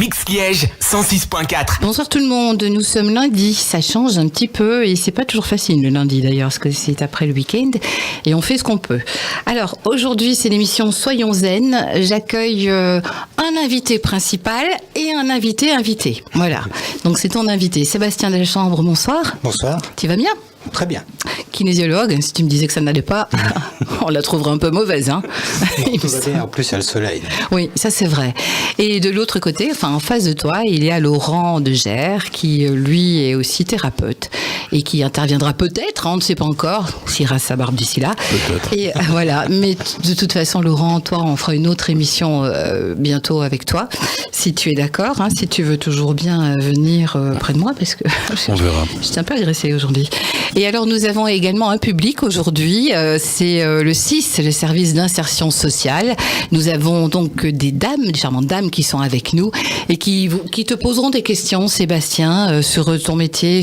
Aix-Liège 106.4. Bonsoir tout le monde, nous sommes lundi, ça change un petit peu et c'est pas toujours facile le lundi d'ailleurs parce que c'est après le week-end et on fait ce qu'on peut. Alors aujourd'hui c'est l'émission Soyons Zen, j'accueille un invité principal et un invité. Voilà, donc c'est ton invité Sébastien Delchambre, bonsoir. Bonsoir. Tu vas bien ? Très bien. Kinésiologue, si tu me disais que ça n'allait pas, on la trouverait un peu mauvaise. Hein. Tout va bien, en plus il y a le soleil. Oui, ça c'est vrai. Et de l'autre côté, enfin en face de toi, il y a Laurent de Gers, qui lui est aussi thérapeute et qui interviendra peut-être, on ne sait pas encore, s'il rase sa barbe d'ici là. Peut-être. Et voilà, mais de toute façon, Laurent, toi, on fera une autre émission bientôt avec toi, si tu es d'accord, hein, si tu veux toujours bien venir près de moi, parce que on verra. Je suis un peu agressée aujourd'hui. Et alors, nous avons également un public aujourd'hui, c'est le SIS, le service d'insertion sociale. Nous avons donc des charmantes dames qui sont avec nous et qui te poseront des questions, Sébastien, sur ton métier,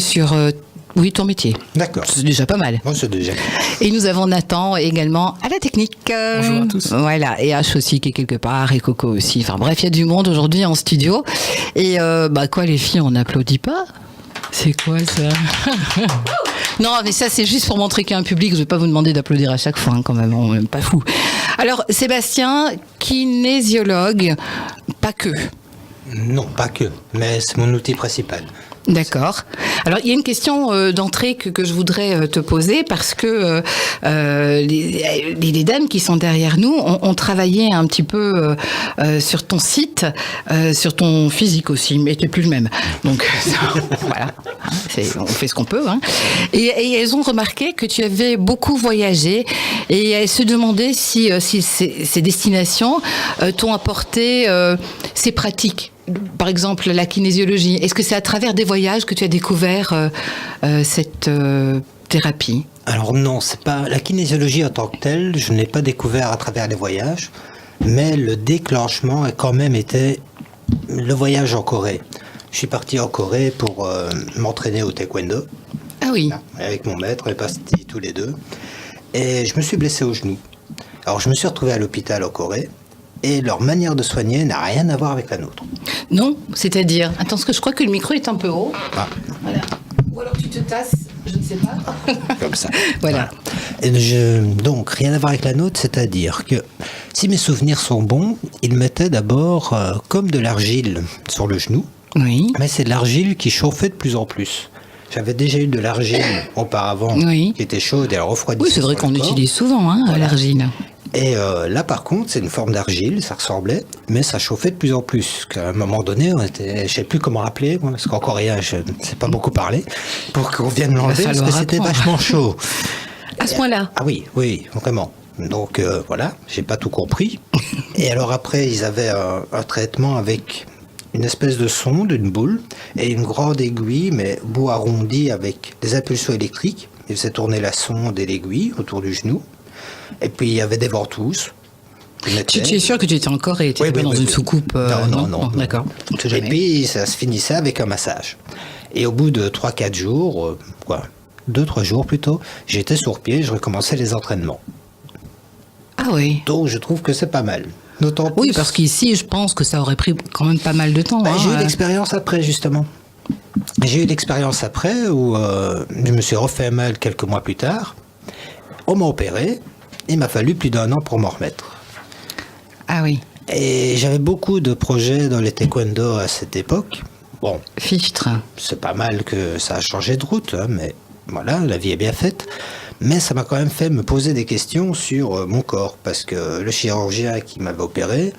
oui, ton métier. D'accord. C'est déjà pas mal. Moi, c'est déjà. Et nous avons Nathan également à la technique. Bonjour à tous. Voilà, et H aussi qui est quelque part, et Coco aussi. Enfin bref, il y a du monde aujourd'hui en studio. Et quoi les filles, on n'applaudit pas ? C'est quoi ça ? Non, mais ça c'est juste pour montrer qu'il y a un public. Je ne vais pas vous demander d'applaudir à chaque fois, hein, quand même, on n'est pas fou. Alors Sébastien, kinésiologue, pas que. Non, pas que, mais c'est mon outil principal. D'accord. Alors, il y a une question d'entrée que je voudrais te poser parce que les dames qui sont derrière nous ont travaillé un petit peu sur ton site, sur ton physique aussi, mais t'es plus le même. Donc, voilà, on fait ce qu'on peut. Hein. Et elles ont remarqué que tu avais beaucoup voyagé et elles se demandaient si ces destinations t'ont apporté ces pratiques. Par exemple, la kinésiologie. Est-ce que c'est à travers des voyages que tu as découvert cette thérapie ? Alors non, c'est pas la kinésiologie en tant que telle. Je n'ai pas découvert à travers les voyages, mais le déclenchement a quand même été le voyage en Corée. Je suis parti en Corée pour m'entraîner au taekwondo. Ah oui. Avec mon maître, on est partis tous les deux, et je me suis blessé au genou. Alors je me suis retrouvé à l'hôpital en Corée. Et leur manière de soigner n'a rien à voir avec la nôtre. Non, c'est-à-dire... Attends, parce que je crois que le micro est un peu haut. Ah. Voilà. Ou alors tu te tasses, je ne sais pas. Comme ça. Voilà. Et donc, rien à voir avec la nôtre, c'est-à-dire que si mes souvenirs sont bons, ils mettaient d'abord comme de l'argile sur le genou. Oui. Mais c'est de l'argile qui chauffait de plus en plus. J'avais déjà eu de l'argile auparavant qui était chaude et elle refroidissait. Oui, c'est vrai qu'on utilise souvent l'argile. Et là, par contre, c'est une forme d'argile, ça ressemblait, mais ça chauffait de plus en plus. À un moment donné, je ne sais plus comment rappeler, moi, parce qu'en coréen, je ne sais pas beaucoup parler, pour qu'on vienne l'enlever, parce que c'était vachement chaud. À ce point-là ? Ah oui, vraiment. Donc voilà, j'ai pas tout compris. Et alors après, ils avaient un traitement avec une espèce de sonde, une boule, et une grande aiguille, mais bout arrondi avec des impulsions électriques. Ils faisaient tourner la sonde et l'aiguille autour du genou. Et puis il y avait des ventouses. Tu es sûr que tu étais en Corée, tu étais pas dans une soucoupe Non. D'accord. Et puis ça se finissait avec un massage. Et au bout de 3-4 jours, 2-3 jours plutôt, j'étais sur pied, je recommençais les entraînements. Ah oui. Donc je trouve que c'est pas mal. Oui, parce qu'ici, je pense que ça aurait pris quand même pas mal de temps. J'ai eu l'expérience après, justement. J'ai eu l'expérience après où je me suis refait mal quelques mois plus tard. On m'a opéré. Il m'a fallu plus d'1 an pour m'en remettre. Ah oui. Et j'avais beaucoup de projets dans les taekwondo à cette époque. Bon, Fichtre. c'est pas mal que ça a changé de route, hein, mais voilà, la vie est bien faite. Mais ça m'a quand même fait me poser des questions sur mon corps, parce que le chirurgien qui m'avait opéré,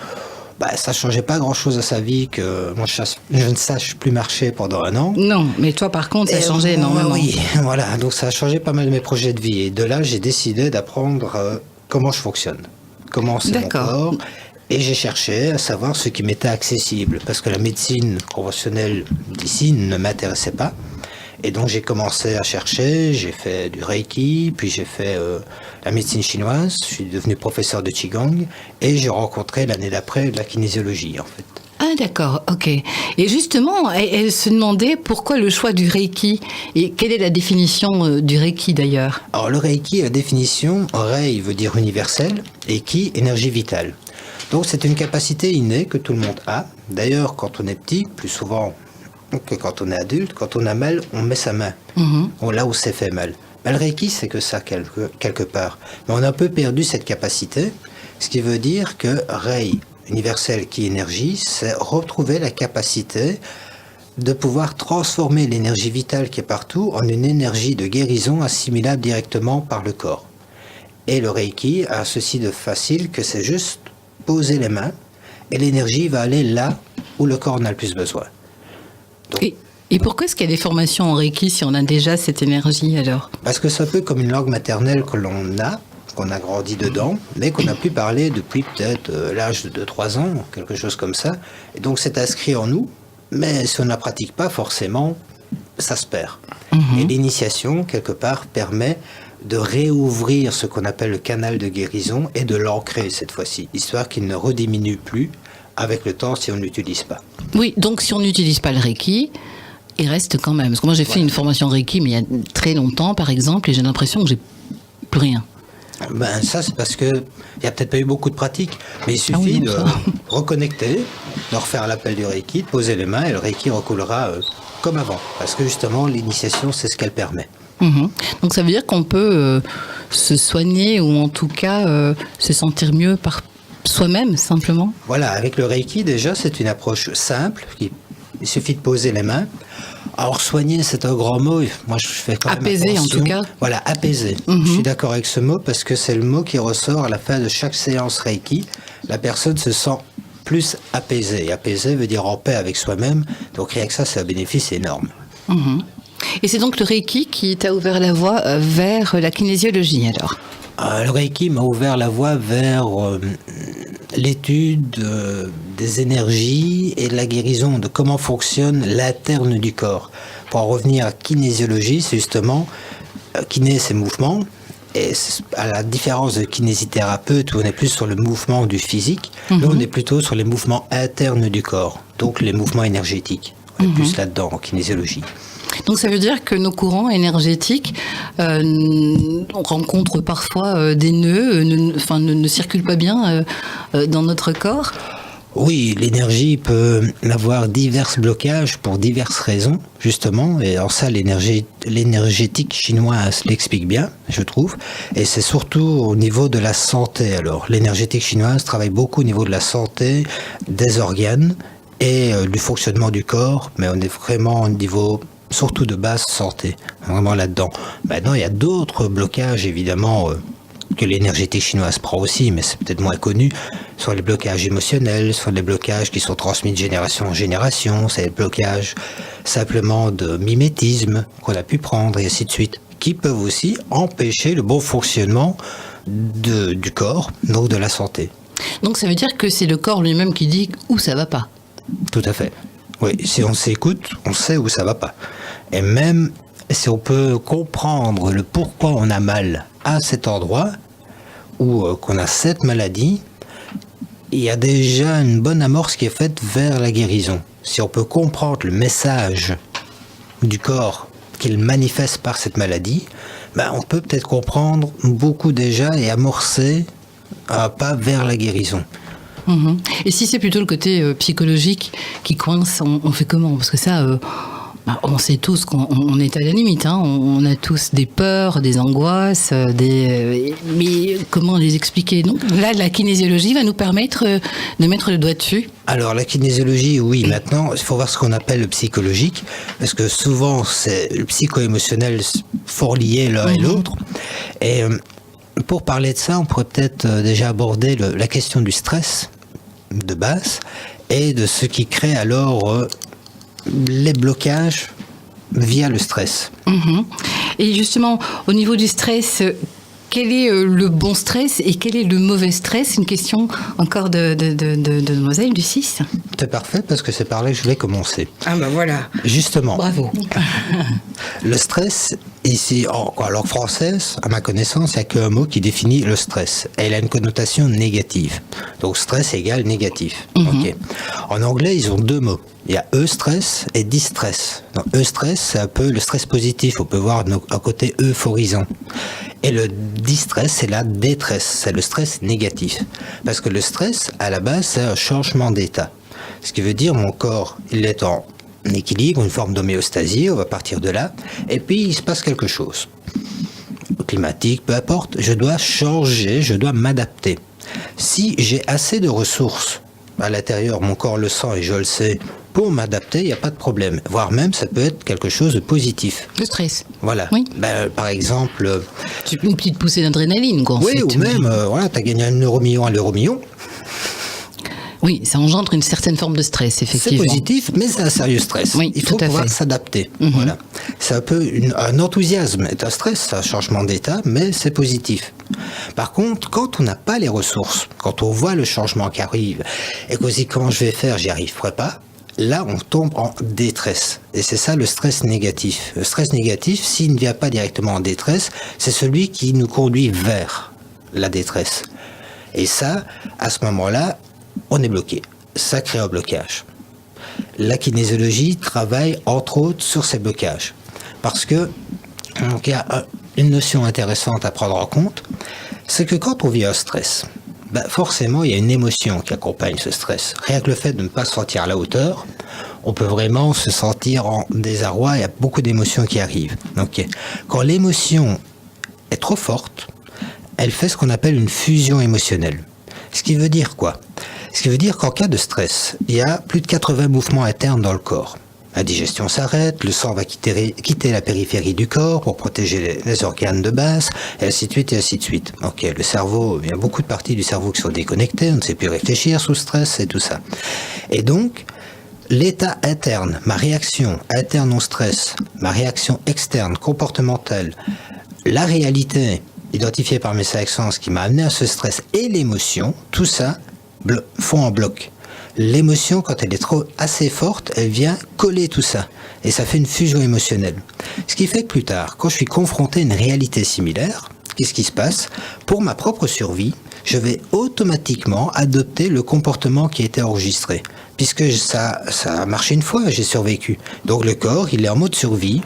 ça changeait pas grand-chose à sa vie que moi je ne sache plus marcher pendant 1 an. Non, mais toi par contre, ça a changé énormément. Oui, voilà, donc ça a changé pas mal mes projets de vie. Et de là, j'ai décidé d'apprendre comment je fonctionne, comment c'est mon corps. Et j'ai cherché à savoir ce qui m'était accessible, parce que la médecine conventionnelle d'ici ne m'intéressait pas. Et donc j'ai commencé à chercher, j'ai fait du Reiki, puis j'ai fait la médecine chinoise, je suis devenu professeur de Qigong, et j'ai rencontré l'année d'après la kinésiologie en fait. Ah d'accord, ok. Et justement, elle se demandait pourquoi le choix du Reiki, et quelle est la définition du Reiki d'ailleurs ? Alors le Reiki, la définition, Rei veut dire universel, et Ki, énergie vitale. Donc c'est une capacité innée que tout le monde a. D'ailleurs, quand on est petit, plus souvent que quand on est adulte, quand on a mal, on met sa main là où c'est fait mal. Le Reiki, c'est que ça, quelque part. Mais on a un peu perdu cette capacité, ce qui veut dire que Rei, universel qui est énergie, c'est retrouver la capacité de pouvoir transformer l'énergie vitale qui est partout en une énergie de guérison assimilable directement par le corps. Et le Reiki a ceci de facile que c'est juste poser les mains et l'énergie va aller là où le corps en a le plus besoin. Donc, et pourquoi est-ce qu'il y a des formations en Reiki si on a déjà cette énergie alors ? Parce que c'est un peu comme une langue maternelle que l'on a, qu'on a grandi dedans, mais qu'on a pu parler depuis peut-être l'âge de 2-3 ans, quelque chose comme ça. Et donc c'est inscrit en nous, mais si on ne la pratique pas forcément, ça se perd. Et l'initiation, quelque part, permet de réouvrir ce qu'on appelle le canal de guérison et de l'ancrer cette fois-ci, histoire qu'il ne rediminue plus avec le temps si on ne l'utilise pas. Oui, donc si on n'utilise pas le Reiki, il reste quand même. Parce que moi j'ai fait une formation Reiki, mais il y a très longtemps par exemple, et j'ai l'impression que j'ai plus rien. Ben ça c'est parce que il n'y a peut-être pas eu beaucoup de pratique, mais il suffit de reconnecter, de refaire l'appel du Reiki, de poser les mains et le Reiki recoulera comme avant. Parce que justement l'initiation c'est ce qu'elle permet. Donc ça veut dire qu'on peut se soigner ou en tout cas se sentir mieux par soi-même simplement. Voilà, avec le Reiki déjà c'est une approche simple, il suffit de poser les mains. Alors soigner c'est un grand mot, moi je fais quand même apaiser en tout cas. Voilà, apaiser. Je suis d'accord avec ce mot parce que c'est le mot qui ressort à la fin de chaque séance Reiki. La personne se sent plus apaisée. Apaisée veut dire en paix avec soi-même, donc rien que ça c'est un bénéfice énorme. Et c'est donc le Reiki qui t'a ouvert la voie vers la kinésiologie alors ? Le Reiki m'a ouvert la voie vers l'étude des énergies et de la guérison, de comment fonctionne l'interne du corps. Pour en revenir à kinésiologie, c'est justement, kiné c'est mouvement, et à la différence de kinésithérapeute où on est plus sur le mouvement du physique, là on est plutôt sur les mouvements internes du corps, donc les mouvements énergétiques. On est plus là-dedans en kinésiologie. Donc ça veut dire que nos courants énergétiques on rencontre parfois des nœuds, ne circulent pas bien dans notre corps. Oui, l'énergie peut avoir divers blocages pour diverses raisons, justement. Et en ça, l'énergétique chinoise l'explique bien, je trouve. Et c'est surtout au niveau de la santé. Alors, l'énergétique chinoise travaille beaucoup au niveau de la santé, des organes et du fonctionnement du corps. Mais on est vraiment au niveau surtout de base santé, vraiment là-dedans. Maintenant, il y a d'autres blocages, évidemment, que l'énergétique chinoise prend aussi, mais c'est peut-être moins connu, soit les blocages émotionnels, soit les blocages qui sont transmis de génération en génération, c'est les blocages simplement de mimétisme qu'on a pu prendre, et ainsi de suite, qui peuvent aussi empêcher le bon fonctionnement du corps, donc de la santé. Donc ça veut dire que c'est le corps lui-même qui dit où ça va pas. Tout à fait. Oui, si on s'écoute, on sait où ça va pas. Et même si on peut comprendre le pourquoi on a mal à cet endroit, ou qu'on a cette maladie, il y a déjà une bonne amorce qui est faite vers la guérison. Si on peut comprendre le message du corps qu'il manifeste par cette maladie, on peut peut-être comprendre beaucoup déjà et amorcer un pas vers la guérison. Et si c'est plutôt le côté psychologique qui coince, on fait comment ? Parce que ça, on sait tous qu'on est à la limite. On a tous des peurs, des angoisses, mais comment les expliquer ? Donc là, la kinésiologie va nous permettre de mettre le doigt dessus. Alors la kinésiologie, oui. Maintenant, il faut voir ce qu'on appelle le psychologique, parce que souvent, c'est le psycho-émotionnel fort lié l'un et l'autre. Et pour parler de ça, on pourrait peut-être déjà aborder la question du stress de base et de ce qui crée alors les blocages via le stress. Et justement, au niveau du stress, quel est le bon stress et quel est le mauvais stress ? Une question encore de demoiselle du 6. C'est parfait parce que c'est par là que je voulais commencer. Ah ben voilà. Justement. Bravo. Le stress, ici, en langue française, à ma connaissance, il n'y a qu'un mot qui définit le stress. Et il a une connotation négative. Donc stress égale négatif. Okay. En anglais, ils ont deux mots. Il y a eustress et distress. Donc, eustress, c'est un peu le stress positif. On peut voir un côté euphorisant. Et le distress, c'est la détresse, c'est le stress négatif. Parce que le stress, à la base, c'est un changement d'état. Ce qui veut dire mon corps, il est en équilibre, une forme d'homéostasie, on va partir de là, et puis il se passe quelque chose. Climatique, peu importe, je dois changer, je dois m'adapter. Si j'ai assez de ressources à l'intérieur, mon corps le sent et je le sais, pour m'adapter, il n'y a pas de problème. Voire même, ça peut être quelque chose de positif. Le stress. Voilà. Oui. Par exemple... Une petite poussée d'adrénaline, quoi. Oui, ou même, voilà, tu as gagné 1 euro-million à l'euro-million. Oui, ça engendre une certaine forme de stress, effectivement. C'est positif, mais c'est un sérieux stress. Oui, il faut pouvoir s'adapter. Voilà. C'est un peu un enthousiasme, c'est un stress, c'est un changement d'état, mais c'est positif. Par contre, quand on n'a pas les ressources, quand on voit le changement qui arrive, et qu'on se dit comment je vais faire, j'y arriverai pas, là on tombe en détresse. Et c'est ça le stress négatif. Le stress négatif, s'il ne vient pas directement en détresse, c'est celui qui nous conduit vers la détresse. Et ça, à ce moment-là, on est bloqué. Ça crée un blocage. La kinésiologie travaille entre autres sur ces blocages. Parce que, donc, il y a une notion intéressante à prendre en compte, c'est que quand on vit un stress, forcément il y a une émotion qui accompagne ce stress. Rien que le fait de ne pas se sentir à la hauteur, on peut vraiment se sentir en désarroi, il y a beaucoup d'émotions qui arrivent. Donc, quand l'émotion est trop forte, elle fait ce qu'on appelle une fusion émotionnelle. Ce qui veut dire quoi ? Ce qui veut dire qu'en cas de stress, il y a plus de 80 mouvements internes dans le corps. La digestion s'arrête, le sang va quitter la périphérie du corps pour protéger les organes de base, et ainsi de suite, et ainsi de suite. Donc le cerveau, il y a beaucoup de parties du cerveau qui sont déconnectées, on ne sait plus réfléchir sous stress et tout ça. Et donc, l'état interne, ma réaction interne au stress, ma réaction externe, comportementale, la réalité identifiée par mes cinq sens qui m'a amené à ce stress et l'émotion, tout ça font en bloc. L'émotion, quand elle est assez forte, elle vient coller tout ça. Et ça fait une fusion émotionnelle. Ce qui fait que plus tard, quand je suis confronté à une réalité similaire, qu'est-ce qui se passe ? Pour ma propre survie, je vais automatiquement adopter le comportement qui a été enregistré. Puisque ça a marché une fois, j'ai survécu. Donc le corps, il est en mode survie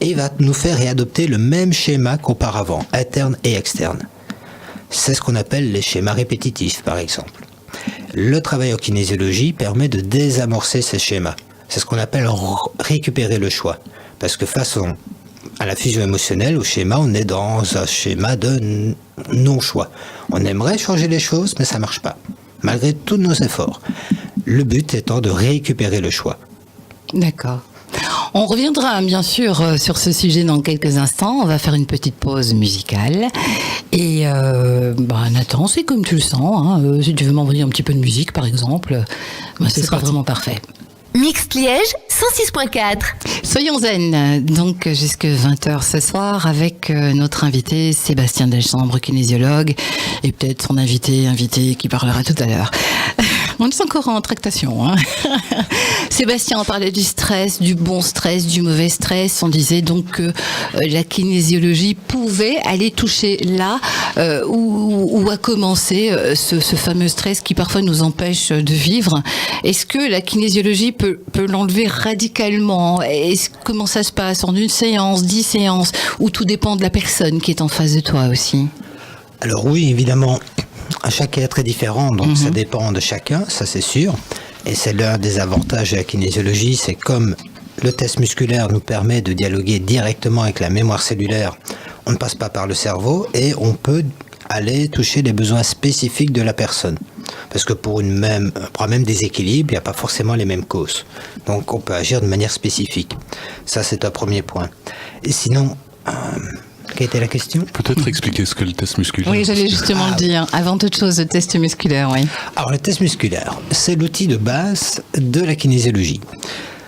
et il va nous faire réadopter le même schéma qu'auparavant, interne et externe. C'est ce qu'on appelle les schémas répétitifs, par exemple. Le travail en kinésiologie permet de désamorcer ces schémas. C'est ce qu'on appelle récupérer le choix. Parce que face à la fusion émotionnelle, au schéma, on est dans un schéma de non-choix. On aimerait changer les choses, mais ça ne marche pas, malgré tous nos efforts. Le but étant de récupérer le choix. D'accord. On reviendra bien sûr sur ce sujet dans quelques instants. On va faire une petite pause musicale. Et Nathan, c'est comme tu le sens. Hein. Si tu veux m'envoyer un petit peu de musique, par exemple, ce sera vraiment parfait. Mixte Liège 106.4. Soyons zen, donc jusque 20h ce soir avec notre invité Sébastien Delchambre, kinésiologue, et peut-être son invité qui parlera tout à l'heure. On est encore en tractation. Hein. Sébastien, on parlait du stress, du bon stress, du mauvais stress. On disait donc que la kinésiologie pouvait aller toucher là où a commencé ce fameux stress qui parfois nous empêche de vivre. Est-ce que la kinésiologie peut l'enlever radicalement ? Comment ça se passe en une séance, 10 séances, ou tout dépend de la personne qui est en face de toi aussi ? Alors oui, évidemment. Chaque être est différent, donc ça dépend de chacun, ça c'est sûr. Et c'est l'un des avantages de la kinésiologie, c'est comme le test musculaire nous permet de dialoguer directement avec la mémoire cellulaire, on ne passe pas par le cerveau et on peut aller toucher les besoins spécifiques de la personne. Parce que pour un même déséquilibre, il n'y a pas forcément les mêmes causes. Donc on peut agir de manière spécifique. Ça c'est un premier point. Et sinon... Quelle était la question ? Peut-être expliquer ce qu'est le test musculaire. Oui, j'allais justement le dire. Avant toute chose, le test musculaire, oui. Alors, le test musculaire, c'est l'outil de base de la kinésiologie.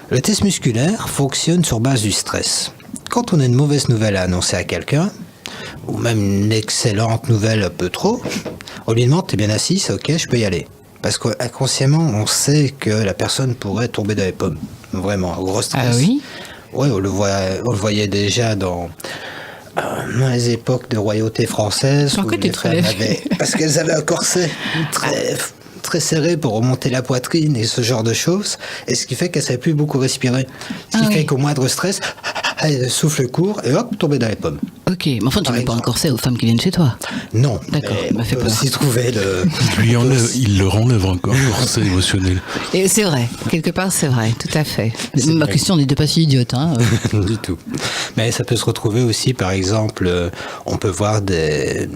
Le test musculaire fonctionne sur base du stress. Quand on a une mauvaise nouvelle à annoncer à quelqu'un, ou même une excellente nouvelle un peu trop, on lui demande « T'es bien assis, c'est ok, je peux y aller ». Parce qu'inconsciemment, on sait que la personne pourrait tomber dans les pommes. Vraiment, un gros stress. Ah oui ? Oui, on le voyait déjà dans les époques de royauté française, parce qu'elles avaient un corset très serré pour remonter la poitrine et ce genre de choses, et ce qui fait qu'elles ne savaient plus beaucoup respirer. Ce qui fait qu'au moindre stress, elles soufflent court et hop, tomber dans les pommes. Ok, mais enfin, tu Par mets pas un exemple. corset aux femmes qui viennent chez toi. Non, D'accord, mais ça m'a on fait peut peur. aussi trouver le... Il leur enlève encore force émotionnelle. Et c'est vrai, quelque part, c'est vrai, tout à fait. C'est Ma vrai. question n'était pas si idiote, hein. du tout. Mais ça peut se retrouver aussi, par exemple, on peut voir des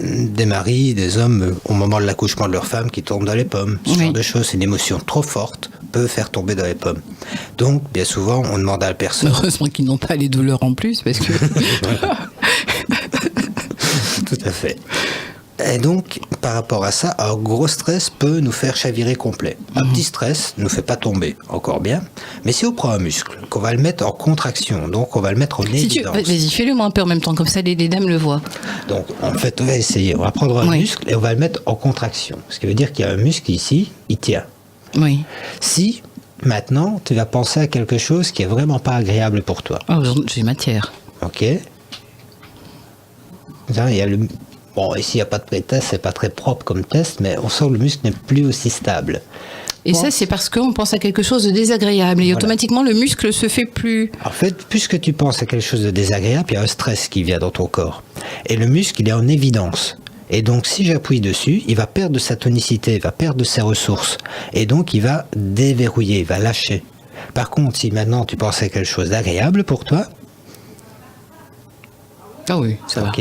maris, des hommes, au moment de l'accouchement de leur femme, qui tombent dans les pommes. Ce Oui. genre de choses, une émotion trop forte peut faire tomber dans les pommes. Donc, bien souvent, on demande à la personne... Heureusement qu'ils n'ont pas les douleurs en plus, parce que... Tout à fait. Et donc, par rapport à ça, un gros stress peut nous faire chavirer complet. Un petit stress ne nous fait pas tomber, encore bien. Mais si on prend un muscle, qu'on va le mettre en contraction, donc on va le mettre en Si tu... évidence. Vas-y, fais-le moi un peu en même temps, comme ça les dames le voient. Donc, en fait, on va essayer. On va prendre un Oui. muscle et on va le mettre en contraction. Ce qui veut dire qu'il y a un muscle ici, il tient. Oui. Si, maintenant, tu vas penser à quelque chose qui est vraiment pas agréable pour toi, Oh, j'ai matière. ok? Là, il y a le... Bon, ici, il n'y a pas de pré-test, c'est pas très propre comme test, mais on sent que le muscle n'est plus aussi stable. Et Bon. ça, c'est parce qu'on pense à quelque chose de désagréable. Et Voilà. automatiquement, le muscle se fait plus... En fait, puisque tu penses à quelque chose de désagréable, il y a un stress qui vient dans ton corps. Et le muscle, il est en évidence. Et donc, si j'appuie dessus, il va perdre de sa tonicité, il va perdre de ses ressources. Et donc, il va déverrouiller, il va lâcher. Par contre, si maintenant tu penses à quelque chose d'agréable pour toi, Ah oui, ça va. ok,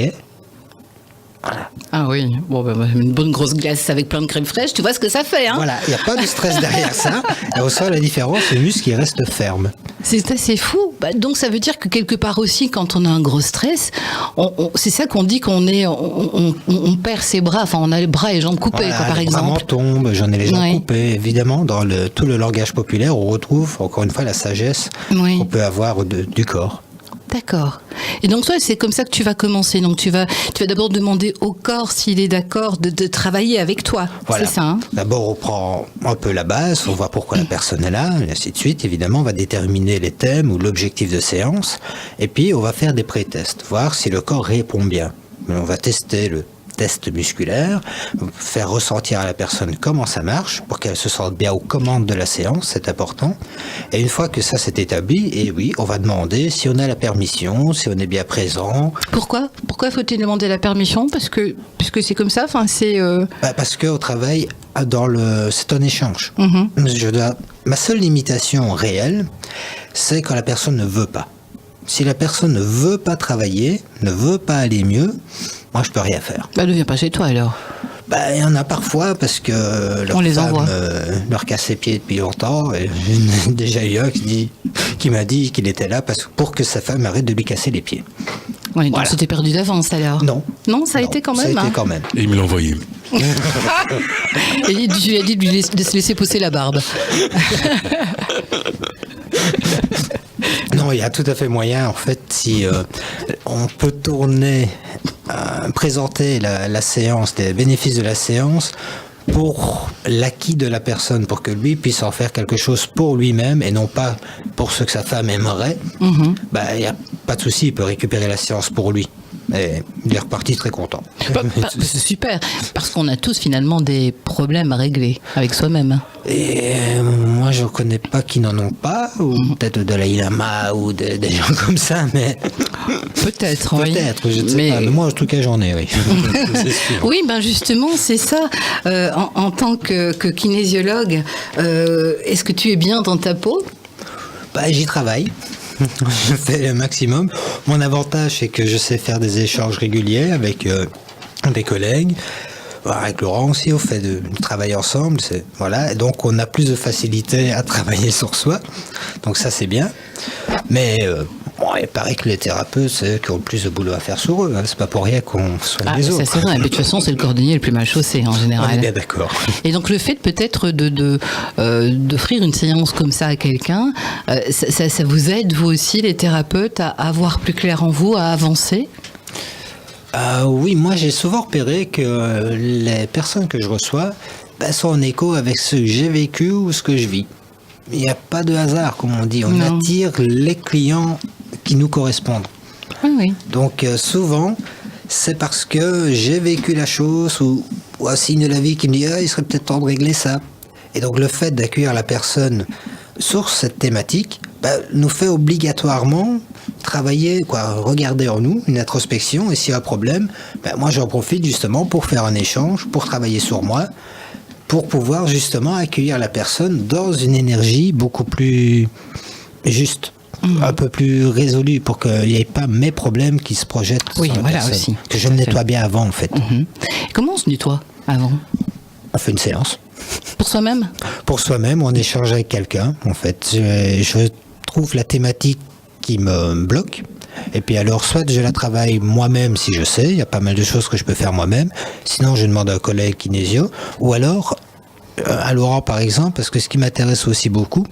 Ah oui, bon, bah, une bonne grosse glace avec plein de crème fraîche, tu vois ce que ça fait, hein? voilà, il n'y a pas de stress derrière ça. Et on sent la différence, le muscle, il reste ferme. C'est assez fou. Bah, donc ça veut dire que quelque part aussi, quand on a un gros stress, c'est ça qu'on dit qu'on est, on perd ses bras. Enfin, on a les bras et les jambes coupées, Voilà, quoi, par les bras m'en exemple. tombent, j'en ai les jambes Oui. coupées. Évidemment, dans tout le langage populaire, on retrouve encore une fois la sagesse Oui. qu'on peut avoir du corps. D'accord. Et donc toi, c'est comme ça que tu vas commencer. Donc tu vas d'abord demander au corps s'il est d'accord de travailler avec toi. Voilà. C'est ça. Hein? D'abord, on prend un peu la base, on voit pourquoi la personne est là, et ainsi de suite. Évidemment, on va déterminer les thèmes ou l'objectif de séance. Et puis, on va faire des pré-tests, voir si le corps répond bien. On va tester le test musculaire, faire ressentir à la personne comment ça marche, pour qu'elle se sente bien aux commandes de la séance, c'est important. Et une fois que ça s'est établi, et oui, on va demander si on a la permission, si on est bien présent. Pourquoi faut-il demander la permission? Puisque c'est comme ça. Enfin, c'est. Parce qu'au travail, c'est un échange. Mhm. Ma seule limitation réelle, c'est quand la personne ne veut pas. Si la personne ne veut pas travailler, ne veut pas aller mieux, moi je peux rien faire. Bah, ne viens pas chez toi alors. Il y en a parfois parce que leur On les femme envoie. leur casse les pieds depuis longtemps. Et j'ai déjà eu un qui m'a dit qu'il était là pour que sa femme arrête de lui casser les pieds. Oui, donc Voilà. c'était perdu d'avance alors. Non. Non, ça a Non, été quand ça a même. été Hein. quand même. Et il me l'a envoyé. Et tu lui as dit de se laisser pousser la barbe. Non, il y a tout à fait moyen, en fait, si on peut présenter la séance, les bénéfices de la séance pour l'acquis de la personne, pour que lui puisse en faire quelque chose pour lui-même et non pas pour ce que sa femme aimerait. Il n'y a pas de souci, il peut récupérer la séance pour lui. Et il est reparti très content. C'est super, parce qu'on a tous finalement des problèmes à régler avec soi-même. Et moi, je ne connais pas qui n'en ont pas, ou peut-être de Dalai Lama ou des gens comme ça, mais Peut-être, oui. peut-être, je ne sais pas. Mais moi, en tout cas, j'en ai, oui. C'est sûr. Oui, ben justement, c'est ça. En tant que kinésiologue, est-ce que tu es bien dans ta peau? J'y travaille. Je fais le maximum. Mon avantage, c'est que je sais faire des échanges réguliers avec des collègues. Avec Laurent aussi, on fait du travail ensemble. Voilà. Et donc, on a plus de facilité à travailler sur soi. Donc, ça, c'est bien. Mais il paraît que les thérapeutes, c'est eux qui ont le plus de boulot à faire sur eux. Hein. C'est pas pour rien qu'on soigne les Ça autres. c'est vrai, mais de toute façon, c'est le cordonnier le plus mal chaussé en On est général. bien d'accord. Et donc le fait peut-être d'offrir une séance comme ça à quelqu'un, ça vous aide, vous aussi, les thérapeutes, à voir plus clair en vous, à avancer? Oui, moi j'ai souvent repéré que les personnes que je reçois sont en écho avec ce que j'ai vécu ou ce que je vis. Il n'y a pas de hasard, comme on dit. On Non. attire les clients qui nous correspondent. Oui. Donc souvent, c'est parce que j'ai vécu la chose ou un signe de la vie qui me dit il serait peut-être temps de régler ça. Et donc le fait d'accueillir la personne sur cette thématique nous fait obligatoirement travailler, regarder en nous, une introspection, et s'il y a un problème, moi j'en profite justement pour faire un échange, pour travailler sur moi, pour pouvoir justement accueillir la personne dans une énergie beaucoup plus juste, un peu plus résolue, pour qu'il n'y ait pas mes problèmes qui se projettent sur la personne, aussi. que je me nettoie bien avant en fait. Comment on se nettoie avant? On fait une séance. Pour soi-même? Pour soi-même, on échange avec quelqu'un en fait. Je trouve la thématique qui me bloque. Et puis alors, soit je la travaille moi-même si je sais, il y a pas mal de choses que je peux faire moi-même, sinon je demande à un collègue kinésio, ou alors à Laurent par exemple, parce que ce qui m'intéresse aussi beaucoup,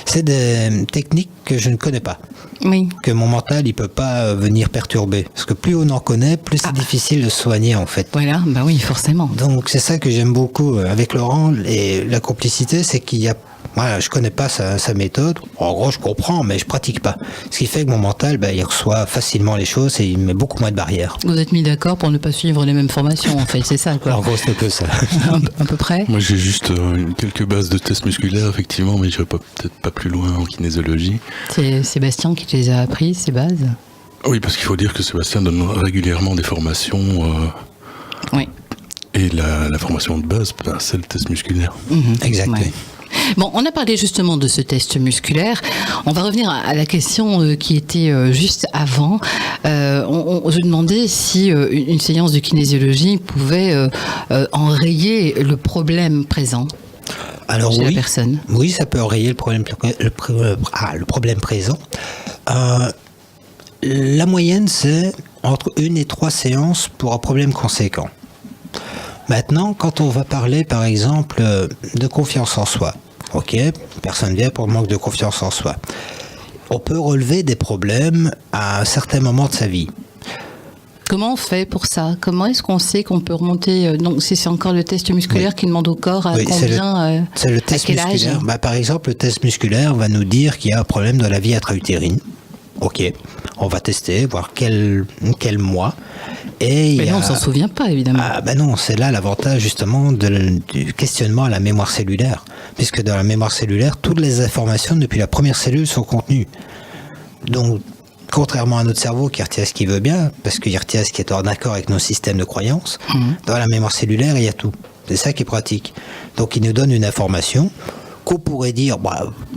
c'est des techniques que je ne connais pas. Oui. Que mon mental, il peut pas venir perturber. Parce que plus on en connaît, plus c'est difficile de soigner en fait. Voilà, oui, forcément. Donc c'est ça que j'aime beaucoup avec Laurent, et la complicité, c'est qu'il y a... Voilà, je connais pas sa méthode. En gros, je comprends, mais je pratique pas. Ce qui fait que mon mental, il reçoit facilement les choses et il met beaucoup moins de barrières. Vous êtes mis d'accord pour ne pas suivre les mêmes formations, en fait, c'est ça, quoi. En gros, c'est un peu ça. À peu près. Moi, j'ai juste quelques bases de tests musculaires, effectivement, mais je vais peut-être pas plus loin en kinésiologie. C'est Sébastien qui te les a appris, ces bases? Oui, parce qu'il faut dire que Sébastien donne régulièrement des formations. Oui. Et la formation de base, c'est le test musculaire. Exact. Ouais. Bon, on a parlé justement de ce test musculaire. On va revenir à la question qui était juste avant. Je demandais si une séance de kinésiologie pouvait enrayer le problème présent. Alors chez oui, la personne. Oui, ça peut enrayer le problème présent. La moyenne, c'est entre 1 et 3 séances pour un problème conséquent. Maintenant, quand on va parler, par exemple, de confiance en soi, ok, personne vient pour le manque de confiance en soi. On peut relever des problèmes à un certain moment de sa vie. Comment on fait pour ça? Comment est-ce qu'on sait qu'on peut remonter? Donc, c'est encore le test musculaire qui demande au corps à combien, c'est le test à quel âge? musculaire. Par exemple, le test musculaire va nous dire qu'il y a un problème dans la vie intra-utérine. Ok, on va tester, voir quel mois. Mais là, on ne s'en souvient pas, évidemment. Non, c'est là l'avantage justement du questionnement à la mémoire cellulaire. Puisque dans la mémoire cellulaire, toutes les informations depuis la première cellule sont contenues. Donc, contrairement à notre cerveau qui retient ce qu'il veut bien, parce qu'il retient ce qui est en accord avec nos systèmes de croyances, dans la mémoire cellulaire, il y a tout. C'est ça qui est pratique. Donc, il nous donne une information qu'on pourrait dire,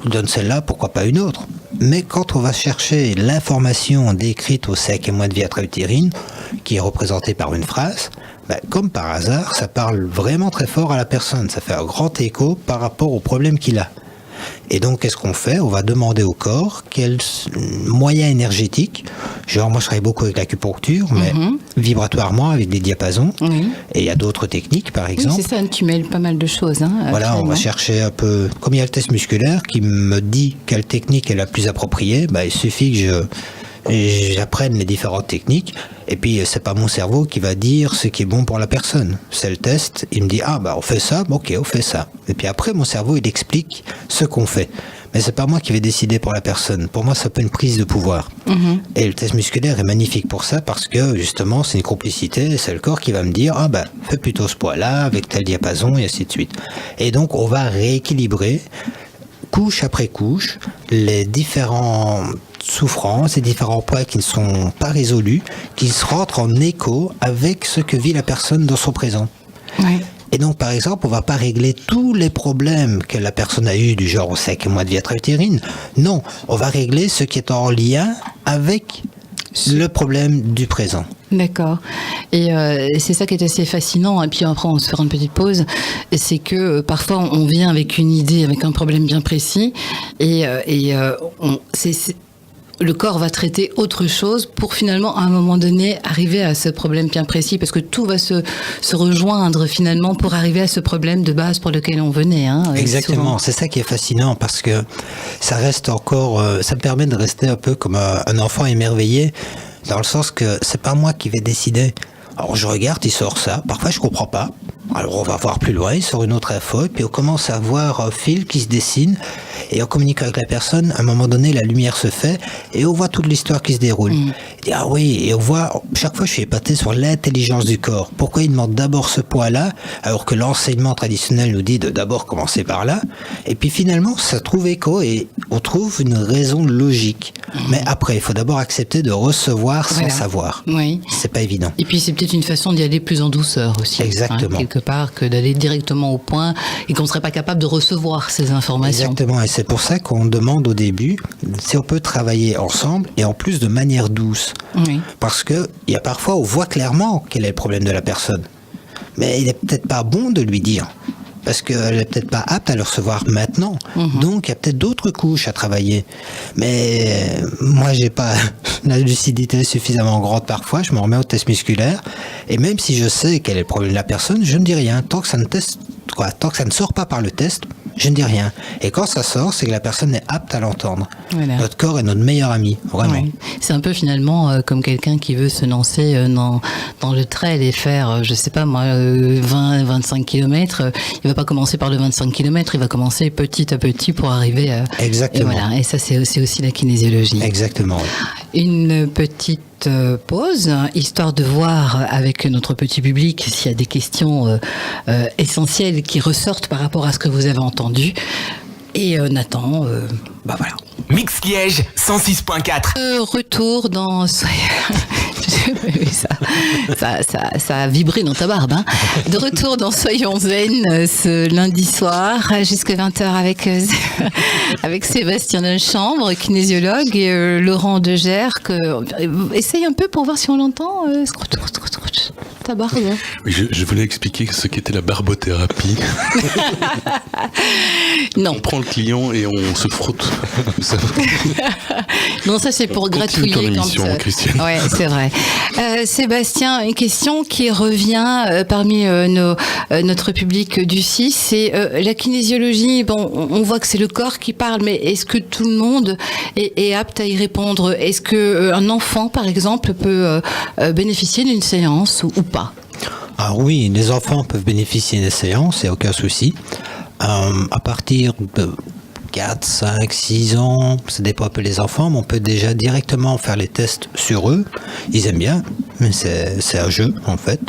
donne celle-là, pourquoi pas une autre. Mais quand on va chercher l'information décrite au 5e mois de vie intra-utérine, qui est représentée par une phrase, comme par hasard, ça parle vraiment très fort à la personne. Ça fait un grand écho par rapport au problème qu'il a. Et donc, qu'est-ce qu'on fait? On va demander au corps quel moyen énergétique, genre moi je travaille beaucoup avec l'acupuncture, mais vibratoirement avec des diapasons, et il y a d'autres techniques par exemple. Oui, c'est ça, tu mêles pas mal de choses. Voilà, on va chercher un peu, comme il y a le test musculaire qui me dit quelle technique est la plus appropriée, il suffit que j'apprenne les différentes techniques, et puis c'est pas mon cerveau qui va dire ce qui est bon pour la personne. C'est le test, il me dit on fait ça, ok, on fait ça. Et puis après mon cerveau il explique ce qu'on fait. Mais c'est pas moi qui vais décider pour la personne. Pour moi, c'est un peu une prise de pouvoir. Et le test musculaire est magnifique pour ça parce que justement c'est une complicité, c'est le corps qui va me dire fais plutôt ce poids-là avec tel diapason et ainsi de suite. Et donc on va rééquilibrer couche après couche les différents souffrances et différents points qui ne sont pas résolus, qui se rentrent en écho avec ce que vit la personne dans son présent. Oui. Et donc, par exemple, on ne va pas régler tous les problèmes que la personne a eu du genre au 5e mois de vie intra-utérine. Non, on va régler ce qui est en lien avec le problème du présent. D'accord. Et c'est ça qui est assez fascinant. Et puis après, on se fera une petite pause. C'est que parfois, on vient avec une idée, avec un problème bien précis, le corps va traiter autre chose pour finalement, à un moment donné, arriver à ce problème bien précis, parce que tout va se rejoindre finalement pour arriver à ce problème de base pour lequel on venait. Exactement, souvent. C'est ça qui est fascinant, parce que ça reste encore, ça me permet de rester un peu comme un enfant émerveillé, dans le sens que c'est pas moi qui vais décider. Alors je regarde, il sort ça, parfois je comprends pas. Alors on va voir plus loin, il sort une autre info, et puis on commence à voir un fil qui se dessine, Et en communiquant avec la personne, à un moment donné, la lumière se fait et on voit toute l'histoire qui se déroule. Il dit, ah oui, et on voit, chaque fois je suis épaté sur l'intelligence du corps. Pourquoi il demande d'abord ce poids-là, alors que l'enseignement traditionnel nous dit de d'abord commencer par là. Et puis finalement, ça trouve écho et on trouve une raison logique. Mais après, il faut d'abord accepter de recevoir sans savoir. Oui. C'est pas évident. Et puis c'est peut-être une façon d'y aller plus en douceur aussi. Exactement. Quelque part, que d'aller directement au point et qu'on ne serait pas capable de recevoir ces informations. Exactement. Et c'est pour ça qu'on demande au début si on peut travailler ensemble et en plus de manière douce. Oui. Parce que il y a parfois, on voit clairement quel est le problème de la personne. Mais il est peut-être pas bon de lui dire. Parce qu'elle est peut-être pas apte à le recevoir maintenant. Donc, il y a peut-être d'autres couches à travailler. Mais moi, j'ai pas la lucidité suffisamment grande parfois. Je me remets au test musculaire. Et même si je sais quel est le problème de la personne, je ne dis rien. Tant que ça ne sort pas par le test, je ne dis rien. Et quand ça sort, c'est que la personne est apte à l'entendre. Voilà. Notre corps est notre meilleur ami, vraiment. Oui. C'est un peu finalement comme quelqu'un qui veut se lancer dans le trail et faire, je sais pas moi, 20-25 km. Il va pas commencer par le 25 km, il va commencer petit à petit pour arriver à... Exactement. Et voilà. Et ça, c'est aussi la kinésiologie. Exactement. Oui. Une petite pause, histoire de voir avec notre petit public s'il y a des questions essentielles qui ressortent par rapport à ce que vous avez entendu. Et Nathan, bah voilà. Mix Liège 106.4. Retour dans... ça a vibré dans ta barbe. Hein. De retour dans Soyons Zen ce lundi soir jusqu'à 20h avec Sébastien Denchambre, kinésiologue, et Laurent Degère. Essaye un peu pour voir si on l'entend. Ta barbe. Oui, je voulais expliquer ce qu'était la barbothérapie. Non. On prend le client et on se frotte. Non, ça c'est pour gratouiller. Christiane. Ouais, c'est vrai. Sébastien, une question qui revient parmi notre public du 6, c'est la kinésiologie. Bon, on voit que c'est le corps qui parle, mais est-ce que tout le monde est apte à y répondre? Est-ce que un enfant, par exemple, peut bénéficier d'une séance ou pas? Ah oui, les enfants peuvent bénéficier des séances, il n'y a aucun souci. À partir de 4, 5, 6 ans, ça dépend un peu des enfants, mais on peut déjà directement faire les tests sur eux. Ils aiment bien, mais c'est un jeu en fait,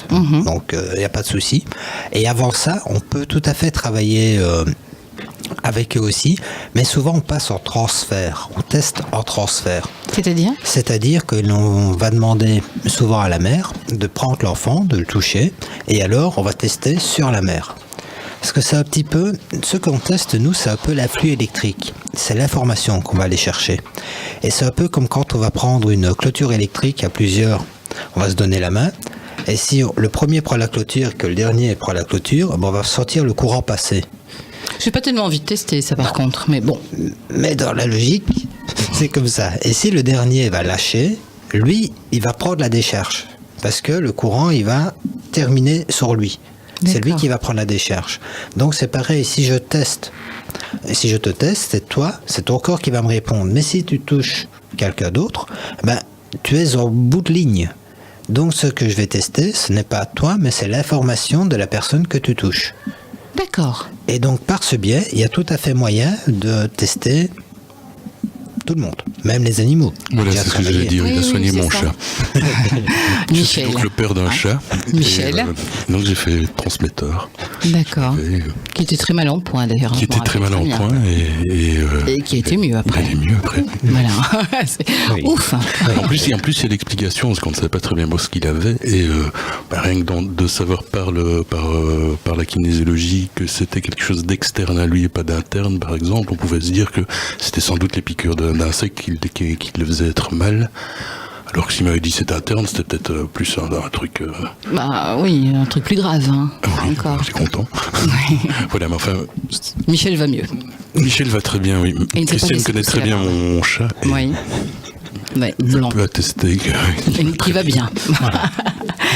donc il n'y a pas de souci. Et avant ça, on peut tout à fait travailler avec eux aussi, mais souvent on passe en transfert, on teste en transfert. C'est-à-dire ? C'est-à-dire que l'on va demander souvent à la mère de prendre l'enfant, de le toucher, et alors on va tester sur la mère. Parce que c'est un petit peu, ce qu'on teste nous, c'est un peu l'afflux électrique. C'est l'information qu'on va aller chercher. Et c'est un peu comme quand on va prendre une clôture électrique à plusieurs, on va se donner la main. Et si le premier prend la clôture et que le dernier prend la clôture, on va sentir le courant passer. J'ai pas tellement envie de tester ça par contre, mais bon. Mais dans la logique, c'est comme ça. Et si le dernier va lâcher, lui, il va prendre la décharge. Parce que le courant, il va terminer sur lui. C'est lui qui va prendre la décharge. Donc c'est pareil, si je teste, si je te teste, c'est toi, c'est ton corps qui va me répondre. Mais si tu touches quelqu'un d'autre, ben, tu es en bout de ligne. Donc ce que je vais tester, ce n'est pas toi, mais c'est l'information de la personne que tu touches. D'accord. Et donc par ce biais, il y a tout à fait moyen de tester tout le monde, même les animaux. Voilà, c'est ce que j'allais dire, il a soigné mon chat. Michel. Je suis donc le père d'un chat. Michel. Donc j'ai fait transmetteur. D'accord. Qui était très mal en point d'ailleurs. Qui était très mal en point et qui était mieux après. Il allait mieux après. Voilà. Oui. Ouf. En plus, il y a l'explication, parce qu'on ne savait pas très bien ce qu'il avait. Et rien que de savoir par la kinésiologie que c'était quelque chose d'externe à lui et pas d'interne, par exemple, on pouvait se dire que c'était sans doute les piqûres d'insectes qui le faisaient être mal. Alors que s'il m'avait dit c'était interne, c'était peut-être plus un truc... Bah oui, un truc plus grave. Hein. Oui, encore. Je suis content. Voilà, mais enfin... Michel va mieux. Michel va très bien, oui. Christiane connaît très bien mon chat. Oui. Ouais, blanc. Je peux attester qui va bien. Voilà.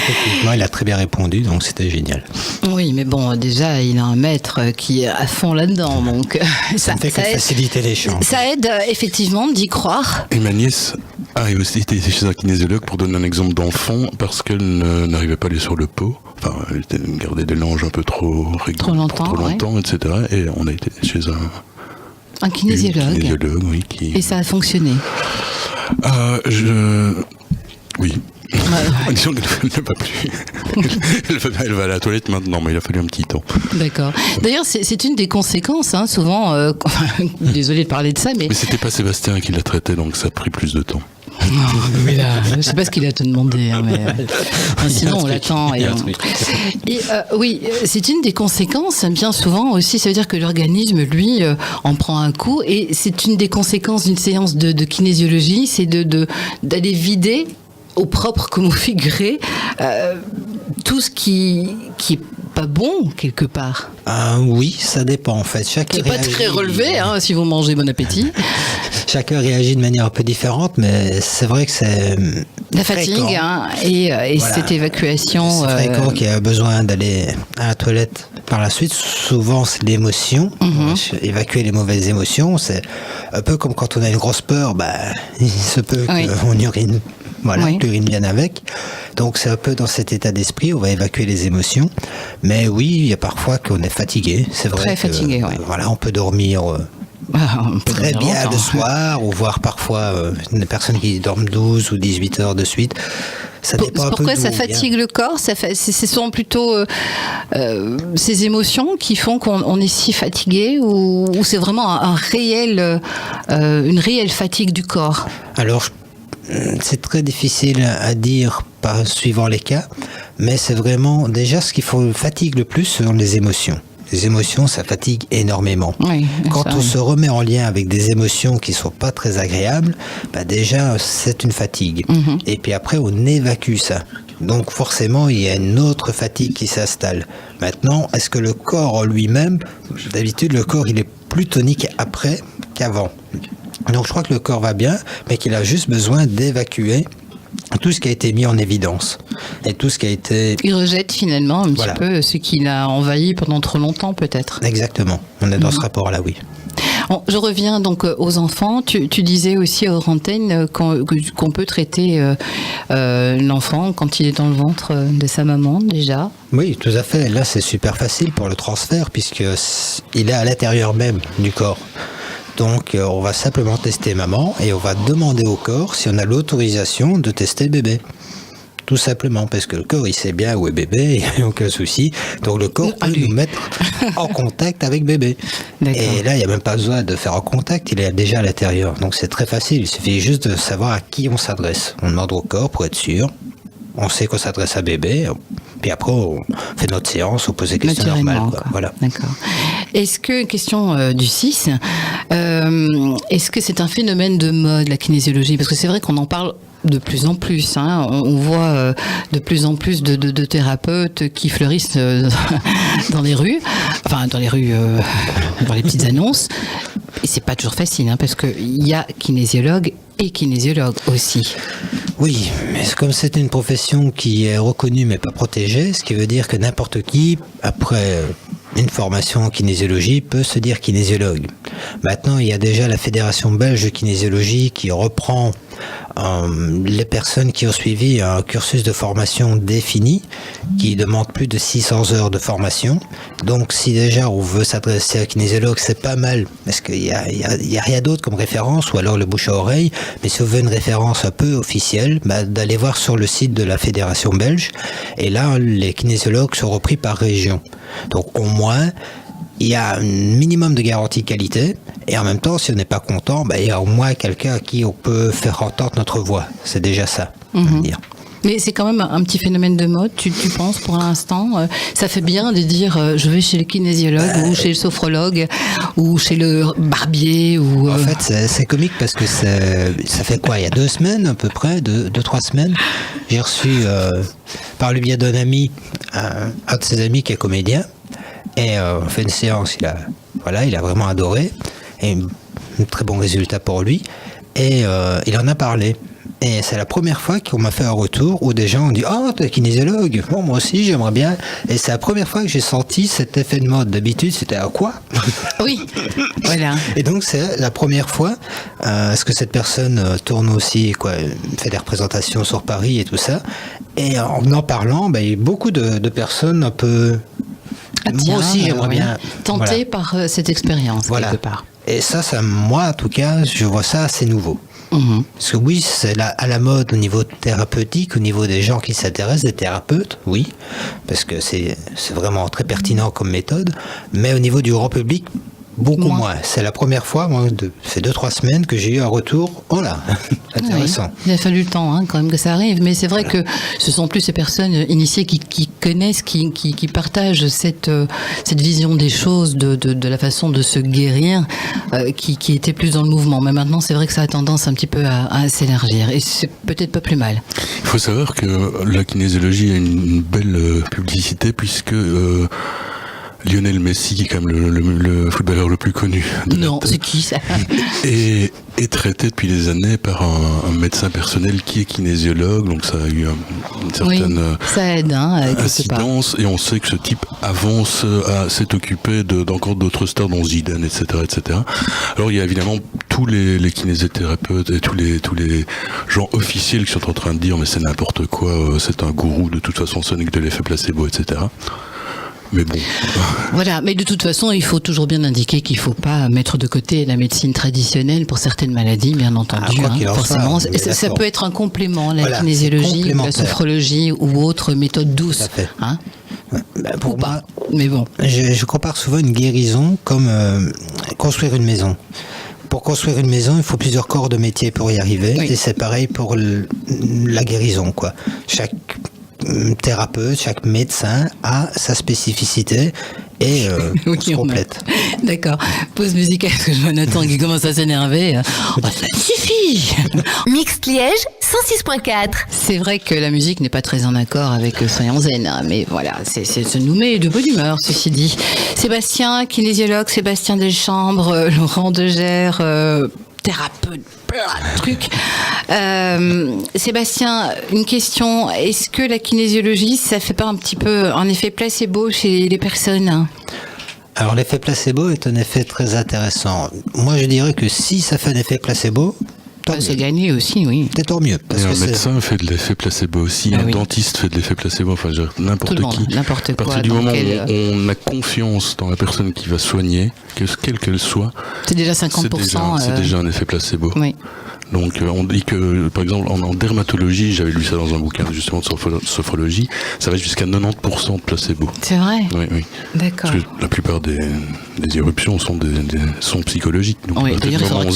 Effectivement, il a très bien répondu, donc c'était génial. Oui, mais bon, déjà, il a un maître qui est à fond là-dedans, donc ça ne fait que faciliter les choses. Ça aide effectivement d'y croire. Et ma nièce a aussi été chez un kinésiologue pour donner un exemple d'enfant, parce qu'elle n'arrivait pas à aller sur le pot. Enfin, elle gardait des langes un peu trop longtemps, ouais. etc. Et on a été chez Un kinésiologue. Kinésiologue, oui. Et ça a fonctionné? Oui. Disons qu'elle ne va plus. Elle va à la toilette maintenant, mais il a fallu un petit temps. D'accord. D'ailleurs, c'est une des conséquences, hein, souvent. Désolée de parler de ça, mais c'était pas Sébastien qui la traitait, donc ça a pris plus de temps. Mais là, je sais pas ce qu'il a te demandé, hein, mais sinon on l'attend. Oui, c'est une des conséquences. Bien souvent aussi, ça veut dire que l'organisme, lui, en prend un coup, et c'est une des conséquences d'une séance de kinésiologie, c'est d'aller vider au propre comme au figuré tout ce qui est pas bon quelque part. Oui, ça dépend en fait. C'est pas très relevé, hein, si vous mangez, bon appétit. Chacun réagit de manière un peu différente, mais c'est vrai que c'est la fatigue, hein, et voilà. Cette évacuation. C'est fréquent qu'il y a besoin d'aller à la toilette par la suite. Souvent, c'est l'émotion. Évacuer les mauvaises émotions, c'est un peu comme quand on a une grosse peur. Il se peut qu'on urine. Voilà, l'urine bien avec. Donc c'est un peu dans cet état d'esprit, on va évacuer les émotions. Mais oui, il y a parfois qu'on est fatigué. C'est vrai. Très fatigué, oui. Voilà, on peut dormir très bien le soir, ou voir parfois des personnes qui dorment 12 ou 18 heures de suite. Ça dépend un peu. Pourquoi ça fatigue le corps? Ce sont plutôt ces émotions qui font qu'on est si fatigué, ou c'est vraiment une réelle fatigue du corps? Alors, c'est très difficile à dire suivant les cas, mais c'est vraiment déjà ce qui fatigue le plus, ce sont les émotions. Les émotions, ça fatigue énormément. Oui, quand on se remet en lien avec des émotions qui ne sont pas très agréables, déjà c'est une fatigue. Et puis après, on évacue ça. Donc forcément, il y a une autre fatigue qui s'installe. Maintenant, est-ce que le corps en lui-même, d'habitude le corps il est plus tonique après qu'avant. Donc je crois que le corps va bien, mais qu'il a juste besoin d'évacuer tout ce qui a été mis en évidence. Et tout ce qui a été... Il rejette finalement un petit peu ce qu'il a envahi pendant trop longtemps peut-être. Exactement, on est dans ce rapport-là, oui. Bon, je reviens donc aux enfants. Tu disais aussi hors antenne qu'on peut traiter l'enfant quand il est dans le ventre de sa maman déjà. Oui, tout à fait. Là, c'est super facile pour le transfert puisqu'il est à l'intérieur même du corps. Donc, on va simplement tester maman et on va demander au corps si on a l'autorisation de tester bébé. Tout simplement, parce que le corps, il sait bien où est bébé, il n'y a aucun souci. Donc, le corps peut nous mettre en contact avec bébé. D'accord. Et là, il n'y a même pas besoin de faire en contact, il est déjà à l'intérieur. Donc, c'est très facile. Il suffit juste de savoir à qui on s'adresse. On demande au corps pour être sûr. On sait qu'on s'adresse à bébé. Puis après, on fait notre séance, on pose des questions normales. Voilà. D'accord. Est-ce que, question du 6, est-ce que c'est un phénomène de mode, la kinésiologie? Parce que c'est vrai qu'on en parle de plus en plus. Hein. On voit de plus en plus de thérapeutes qui fleurissent dans les rues, dans les petites annonces. Et c'est pas toujours facile, hein, parce qu'il y a kinésiologue et kinésiologue aussi. Oui, mais comme c'est une profession qui est reconnue mais pas protégée, ce qui veut dire que n'importe qui, après une formation en kinésiologie, peut se dire kinésiologue. Maintenant, il y a déjà la Fédération belge de kinésiologie qui reprend les personnes qui ont suivi un cursus de formation défini, qui demande plus de 600 heures de formation. Donc, si déjà on veut s'adresser à un kinésiologue, c'est pas mal, parce qu'il y a rien d'autre comme référence, ou alors le bouche à oreille. Mais si on veut une référence un peu officielle, d'aller voir sur le site de la Fédération belge. Et là, les kinésiologues sont repris par région. Donc, au moins, il y a un minimum de garantie qualité, et en même temps, si on n'est pas content, il y a au moins quelqu'un à qui on peut faire entendre notre voix. C'est déjà ça, on va dire. Mais c'est quand même un petit phénomène de mode, tu penses, pour l'instant? Ça fait bien de dire je vais chez le kinésiologue, ou chez le sophrologue, ou chez le barbier. Ou, En fait, c'est comique parce que ça fait quoi? Il y a 2 semaines à peu près, 2-3 semaines, j'ai reçu, par le biais d'un ami, un de ses amis qui est comédien, et on fait une séance, il a vraiment adoré, et un très bon résultat pour lui, et il en a parlé. Et c'est la première fois qu'on m'a fait un retour où des gens ont dit « Oh, t'es kinésiologue, bon, moi aussi, j'aimerais bien. » Et c'est la première fois que j'ai senti cet effet de mode. D'habitude, c'était « À quoi ?» Oui, voilà. Et donc, c'est la première fois. Est-ce que cette personne tourne aussi, fait des représentations sur Paris et tout ça. Et en parlant, il y a beaucoup de personnes un peu... Moi aussi, j'aimerais bien... Tentée par cette expérience, quelque part. Et ça, moi, en tout cas, je vois ça assez nouveau. Parce que oui, c'est à la mode au niveau thérapeutique, au niveau des gens qui s'intéressent, des thérapeutes, oui, parce que c'est vraiment très pertinent comme méthode, mais au niveau du grand public, beaucoup moins. C'est la première fois, moi, fait 2-3 semaines que j'ai eu un retour. Oh là, intéressant. Oui, il a fallu le temps quand même que ça arrive, mais c'est vrai que ce sont plus ces personnes initiées qui connaissent, qui partagent cette vision des choses, de la façon de se guérir, qui étaient plus dans le mouvement. Mais maintenant, c'est vrai que ça a tendance un petit peu à s'élargir, et c'est peut-être pas plus mal. Il faut savoir que la kinésiologie a une belle publicité, puisque Lionel Messi, qui est quand même le footballeur le plus connu. Non, c'est qui ça? est traité depuis des années par un médecin personnel qui est kinésiologue, donc ça a eu une certaine ça aide, incidence, et on sait que ce type s'est occupé d'encore d'autres stars, dont Zidane, etc., etc. Alors il y a évidemment tous les kinésithérapeutes et tous les gens officiels qui sont en train de dire mais c'est n'importe quoi, c'est un gourou, de toute façon ce n'est que de l'effet placebo, etc. Mais bon. Voilà, mais de toute façon, il faut toujours bien indiquer qu'il ne faut pas mettre de côté la médecine traditionnelle pour certaines maladies, bien entendu. Forcément, ça peut être un complément, la kinésiologie, la sophrologie ou autre méthode douce. Pour moi, mais bon. Je compare souvent une guérison comme construire une maison. Pour construire une maison, il faut plusieurs corps de métier pour y arriver, et c'est pareil pour la guérison, quoi. Chaque thérapeute, chaque médecin a sa spécificité et on se complète. D'accord. Pause musicale, parce que je vois Nathan qui commence à s'énerver. Ça suffit. Mixte Liège 106.4. C'est vrai que la musique n'est pas très en accord avec Soyons Zen, mais voilà, ça nous met de bonne humeur, ceci dit. Sébastien, kinésiologue, Sébastien Deschambres, Laurent Degère, thérapeute, plein de trucs. Sébastien, une question. Est-ce que la kinésiologie, ça fait pas un petit peu un effet placebo chez les personnes ? Alors l'effet placebo est un effet très intéressant. Moi je dirais que si ça fait un effet placebo, c'est gagné aussi, oui. C'est tant mieux. Parce un que médecin fait de l'effet placebo aussi, un dentiste fait de l'effet placebo, enfin n'importe qui. N'importe quoi. À partir du moment où on a confiance dans la personne qui va soigner, quelle qu'elle soit, c'est déjà 50%. C'est déjà un effet placebo. Oui. Donc on dit que, par exemple, en dermatologie, j'avais lu ça dans un bouquin justement de sophrologie, ça va jusqu'à 90% de placebo. C'est vrai ? Oui. D'accord. Parce que la plupart des éruptions sont psychologiques. Donc oui, d'ailleurs, il faudrait que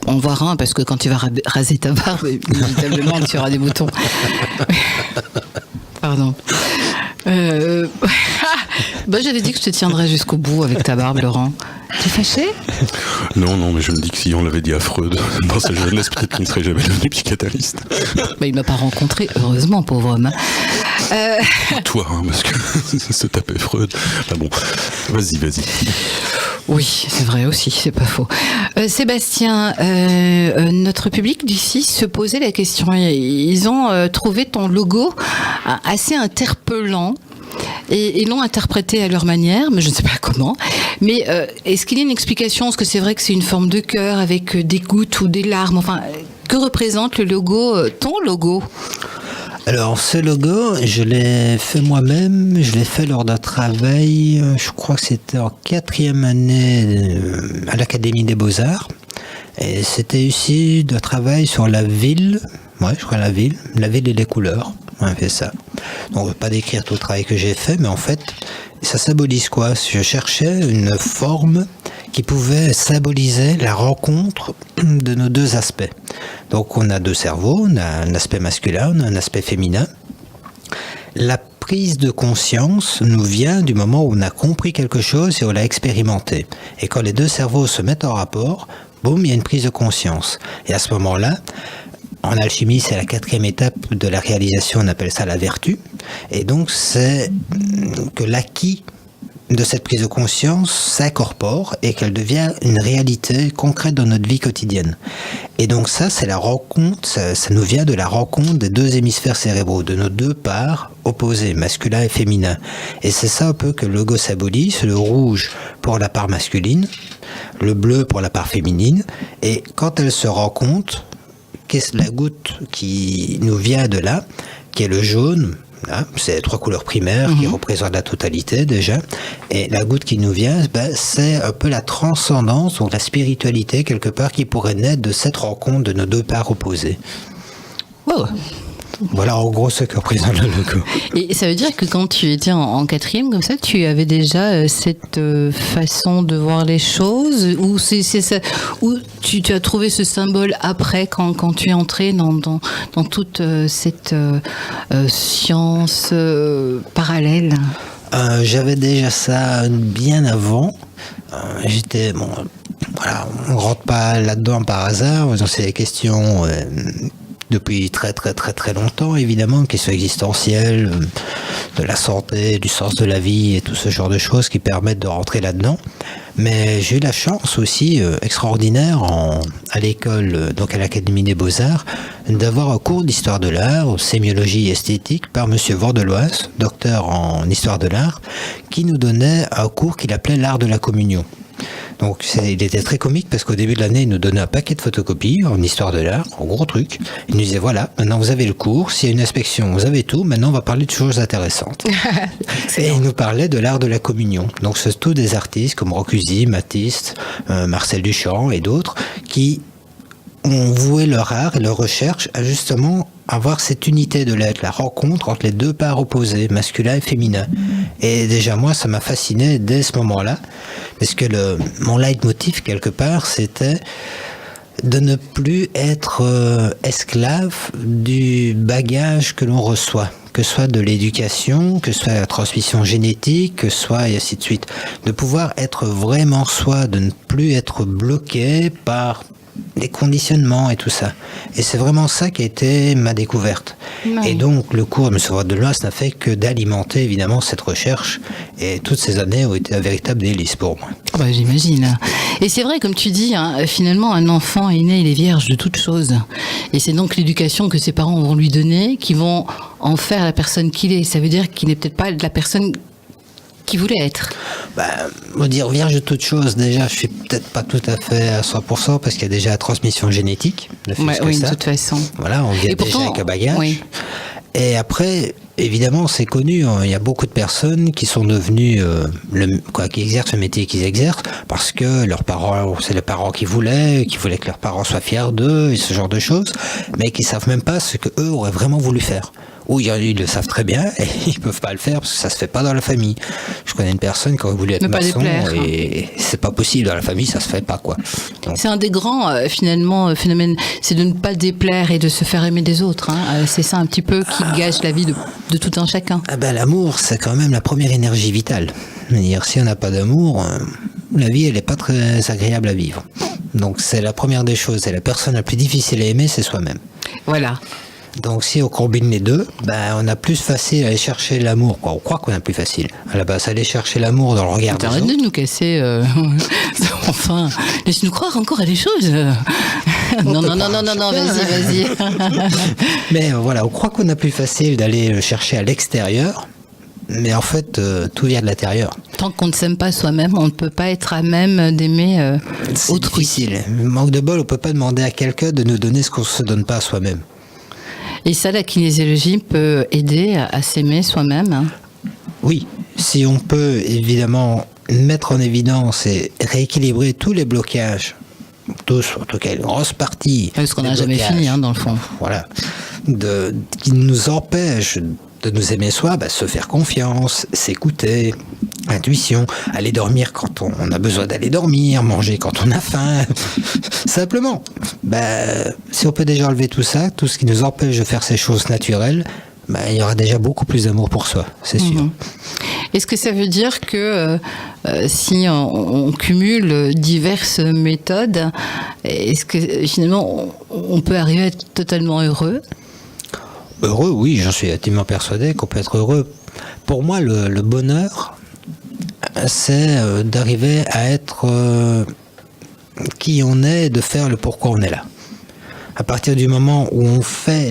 on voit rien, parce que quand tu vas raser ta barbe, inévitablement, tu auras des boutons. Pardon. J'avais dit que je te tiendrais jusqu'au bout avec ta barbe, Laurent. T'es fâché ? Non, mais je me dis que si on l'avait dit à Freud dans sa jeunesse, peut-être qu'il ne serait jamais devenu psychanalyste. Il m'a pas rencontré, heureusement, pauvre homme. Toi, parce que se taper Freud. Bon, vas-y. Oui, c'est vrai aussi, c'est pas faux. Sébastien, notre public d'ici se posait la question. Ils ont trouvé ton logo assez interpellant. Et l'ont interprété à leur manière, mais je ne sais pas comment. Mais est-ce qu'il y a une explication ? Est-ce que c'est vrai que c'est une forme de cœur avec des gouttes ou des larmes ? Enfin, que représente le logo, ton logo ? Alors, ce logo, je l'ai fait moi-même. Je l'ai fait lors d'un travail, je crois que c'était en 4e année à l'Académie des Beaux-Arts. Et c'était ici d'un travail sur la ville. Ouais, je crois la ville et les couleurs. On a fait ça. Donc, on ne va pas décrire tout le travail que j'ai fait, mais en fait, ça symbolise quoi ? Je cherchais une forme qui pouvait symboliser la rencontre de nos deux aspects. Donc, on a deux cerveaux, on a un aspect masculin, on a un aspect féminin. La prise de conscience nous vient du moment où on a compris quelque chose et on l'a expérimenté. Et quand les deux cerveaux se mettent en rapport, boum, il y a une prise de conscience. Et à ce moment-là, en alchimie, c'est la 4e étape de la réalisation, on appelle ça la vertu. Et donc, c'est que l'acquis de cette prise de conscience s'incorpore et qu'elle devient une réalité concrète dans notre vie quotidienne. Et donc ça, c'est la rencontre, ça nous vient de la rencontre des deux hémisphères cérébraux, de nos deux parts opposées, masculin et féminin. Et c'est ça un peu que le logo symbolise, le rouge pour la part masculine, le bleu pour la part féminine. Et quand elles se rencontrent, qu'est-ce la goutte qui nous vient de là, qui est le jaune, Là, c'est les 3 couleurs primaires qui représentent la totalité déjà. Et la goutte qui nous vient, c'est un peu la transcendance ou la spiritualité quelque part qui pourrait naître de cette rencontre de nos 2 parts opposées. Wow. Voilà en gros ce que représente le logo. Et ça veut dire que quand tu étais en 4e comme ça, tu avais déjà cette façon de voir les choses, ou c'est ça, ou tu as trouvé ce symbole après quand tu es entré dans toute cette science parallèle? J'avais déjà ça bien avant. J'étais voilà, on rentre pas là-dedans par hasard. C'est des questions depuis très très très très longtemps, évidemment, questions existentielles, de la santé, du sens de la vie et tout ce genre de choses qui permettent de rentrer là-dedans. Mais j'ai eu la chance aussi extraordinaire à l'école, donc à l'Académie des Beaux-Arts, d'avoir un cours d'histoire de l'art, sémiologie et esthétique par Monsieur Vordeloise, docteur en histoire de l'art, qui nous donnait un cours qu'il appelait l'art de la communion. Donc il était très comique parce qu'au début de l'année, il nous donnait un paquet de photocopies en histoire de l'art, en gros truc. Il nous disait voilà, maintenant vous avez le cours, s'il y a une inspection, vous avez tout, maintenant on va parler de choses intéressantes. Et il nous parlait de l'art de la communion. Donc c'est tous des artistes comme Rocuzzi, Matisse, Marcel Duchamp et d'autres qui ont voué leur art et leur recherche à justement avoir cette unité de l'être, la rencontre entre les 2 parts opposées, masculin et féminin. Et déjà moi, ça m'a fasciné dès ce moment-là, parce que mon leitmotiv quelque part, c'était de ne plus être esclave du bagage que l'on reçoit, que ce soit de l'éducation, que ce soit la transmission génétique, que ce soit et ainsi de suite. De pouvoir être vraiment soi, de ne plus être bloqué par les conditionnements et tout ça. Et c'est vraiment ça qui a été ma découverte. Ouais. Et donc le cours de M. Vordeloise n'a fait que d'alimenter évidemment cette recherche, et toutes ces années ont été un véritable délice pour moi. Bah, j'imagine. Et c'est vrai, comme tu dis, hein, finalement un enfant est né, il est vierge de toutes choses. Et c'est donc l'éducation que ses parents vont lui donner qui vont en faire la personne qu'il est. Ça veut dire qu'il n'est peut-être pas la personne qui voulait être. On va dire vierge de toutes choses, déjà je suis peut-être pas tout à fait à 100% parce qu'il y a déjà la transmission génétique, ne fût-ce que oui, ça. de toute façon. Voilà, on vient déjà avec un bagage. Oui. Et après, évidemment, c'est connu, hein, il y a beaucoup de personnes qui sont devenues, qui exercent le métier qu'ils exercent parce que leurs parents, c'est les parents qui voulaient que leurs parents soient fiers d'eux et ce genre de choses, mais qui savent même pas ce que eux auraient vraiment voulu faire. Ou ils le savent très bien et ils peuvent pas le faire parce que ça se fait pas dans la famille. Je connais une personne qui aurait voulu être maçon et c'est pas possible dans la famille, ça se fait pas quoi. Donc, c'est un des grands phénomènes, c'est de ne pas déplaire et de se faire aimer des autres. Hein. C'est ça un petit peu qui gâche la vie de tout un chacun. L'amour, c'est quand même la première énergie vitale. C'est-à-dire, si on n'a pas d'amour, la vie elle est pas très agréable à vivre. Donc c'est la première des choses. C'est la personne la plus difficile à aimer, c'est soi-même. Voilà. Donc si on combine les deux, on a plus facile à aller chercher l'amour. On croit qu'on a plus facile. À la base, aller chercher l'amour dans le regard des autres. Arrête de nous casser. Enfin, laisse-nous croire encore à des choses. Non, vas-y. Mais voilà, on croit qu'on a plus facile d'aller le chercher à l'extérieur. Mais en fait, tout vient de l'intérieur. Tant qu'on ne s'aime pas soi-même, on ne peut pas être à même d'aimer autrui. C'est difficile. Manque de bol, on ne peut pas demander à quelqu'un de nous donner ce qu'on ne se donne pas à soi-même. Et ça, la kinésiologie peut aider à s'aimer soi-même, hein. Oui, si on peut évidemment mettre en évidence et rééquilibrer tous les blocages, tous, en tout cas une grosse partie. Parce qu'on n'a jamais fini, hein, dans le fond. Voilà, qui nous empêchent de nous aimer soi, se faire confiance, s'écouter, intuition, aller dormir quand on a besoin d'aller dormir, manger quand on a faim, simplement. Si on peut déjà enlever tout ça, tout ce qui nous empêche de faire ces choses naturelles, il y aura déjà beaucoup plus d'amour pour soi, c'est sûr. Est-ce que ça veut dire que si on cumule diverses méthodes, est-ce que finalement on peut arriver à être totalement heureux ? Heureux, oui, j'en suis intimement persuadé qu'on peut être heureux. Pour moi, le bonheur, c'est d'arriver à être qui on est et de faire le pourquoi on est là. À partir du moment où on fait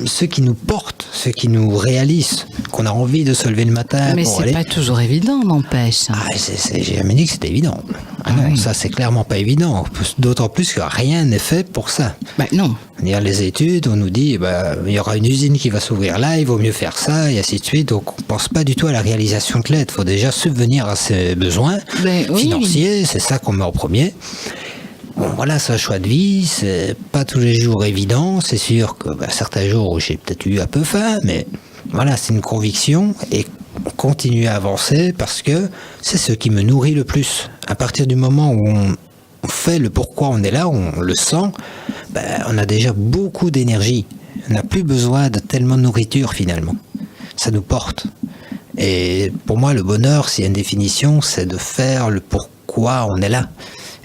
ce qui nous porte, ceux qui nous réalisent, qu'on a envie de se lever le matin. Mais c'est pas toujours évident, n'empêche. J'ai jamais dit que c'était évident. Non, ça c'est clairement pas évident. D'autant plus que rien n'est fait pour ça. Non. Les études, on nous dit il y aura une usine qui va s'ouvrir là, il vaut mieux faire ça, et ainsi de suite. Donc on pense pas du tout à la réalisation de l'aide. Il faut déjà subvenir à ses besoins financiers, c'est ça qu'on met en premier. Bon, voilà, c'est un choix de vie, c'est pas tous les jours évident. C'est sûr que certains jours où j'ai peut-être eu un peu faim, mais voilà, c'est une conviction et on continue à avancer parce que c'est ce qui me nourrit le plus. À partir du moment où on fait le pourquoi on est là, on le sent, on a déjà beaucoup d'énergie. On n'a plus besoin de tellement de nourriture finalement. Ça nous porte. Et pour moi, le bonheur, s'il y a une définition, c'est de faire le pourquoi on est là.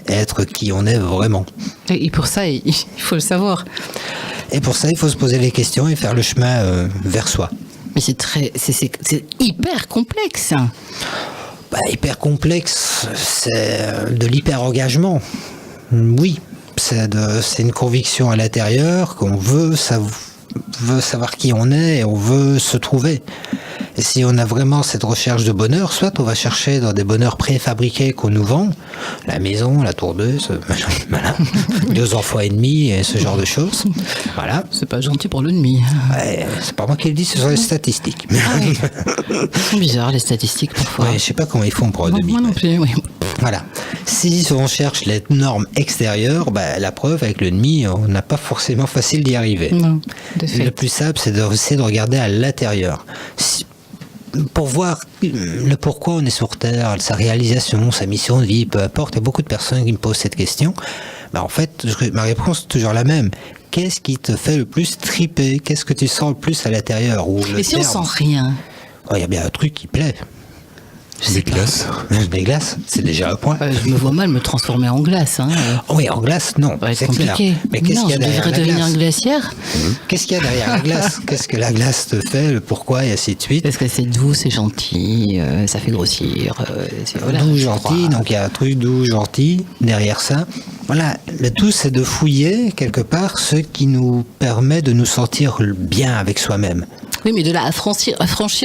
Être qui on est vraiment. Et pour ça, il faut le savoir. Et pour ça, il faut se poser les questions et faire le chemin vers soi. Mais c'est hyper complexe. Hyper complexe, c'est de l'hyper-engagement. Oui, c'est une conviction à l'intérieur qu'on veut savoir qui on est et on veut se trouver. Et si on a vraiment cette recherche de bonheur, soit on va chercher dans des bonheurs préfabriqués qu'on nous vend, la maison, la tourneuse, voilà, 2 enfants et demi et ce genre de choses. Voilà. C'est pas gentil pour l'ennemi. C'est pas moi qui le dis, ce sont les statistiques. C'est bizarre les statistiques parfois. Je sais pas comment ils font pour un demi. Moi non plus, oui. Voilà. Si on cherche les normes extérieures, la preuve avec l'ennemi, on n'a pas forcément facile d'y arriver. Non, de fait. Le plus simple, c'est d'essayer de regarder à l'intérieur. Pour voir le pourquoi on est sur Terre, sa réalisation, sa mission de vie, peu importe, il y a beaucoup de personnes qui me posent cette question. En fait, ma réponse est toujours la même. Qu'est-ce qui te fait le plus triper? Qu'est-ce que tu sens le plus à l'intérieur? Et si on sent rien? Il y a bien un truc qui plaît. Des glaces. Des glaces, c'est déjà un point. Je me vois mal me transformer en glace. Oui, en glace, non. C'est compliqué. Mais qu'est-ce qu'il y a derrière la glace? Je devrais devenir glacière. Qu'est-ce qu'il y a derrière la glace? Qu'est-ce que la glace te fait, le pourquoi et ainsi de suite? Parce que c'est doux, c'est gentil, ça fait grossir. Doux, gentil, donc il y a un truc doux, gentil derrière ça. Voilà, le tout c'est de fouiller quelque part ce qui nous permet de nous sentir bien avec soi-même. Oui, mais de là à franchir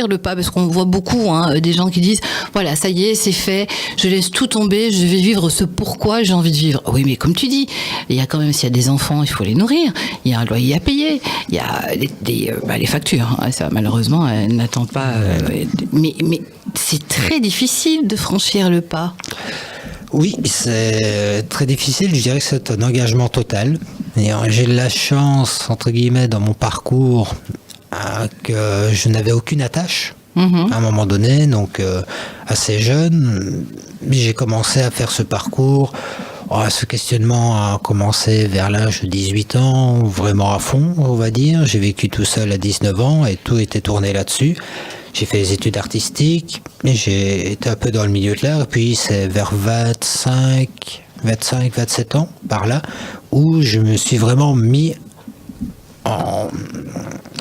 le pas, parce qu'on voit beaucoup des gens qui disent voilà, ça y est, c'est fait, je laisse tout tomber, je vais vivre ce pourquoi j'ai envie de vivre. Oui, mais comme tu dis, il y a quand même, s'il y a des enfants, il faut les nourrir, il y a un loyer à payer, il y a les factures, ça malheureusement, elles n'attendent pas. Mais c'est très difficile de franchir le pas. Oui, c'est très difficile, je dirais que c'est un engagement total. Et j'ai la chance, entre guillemets, dans mon parcours, que je n'avais aucune attache à un moment donné, donc assez jeune, j'ai commencé à faire ce parcours. Ce questionnement a commencé vers l'âge de 18 ans, vraiment à fond, on va dire. J'ai vécu tout seul à 19 ans et tout était tourné là-dessus. J'ai fait des études artistiques, mais j'ai été un peu dans le milieu de l'art, et puis c'est vers 25-27 ans, par là, où je me suis vraiment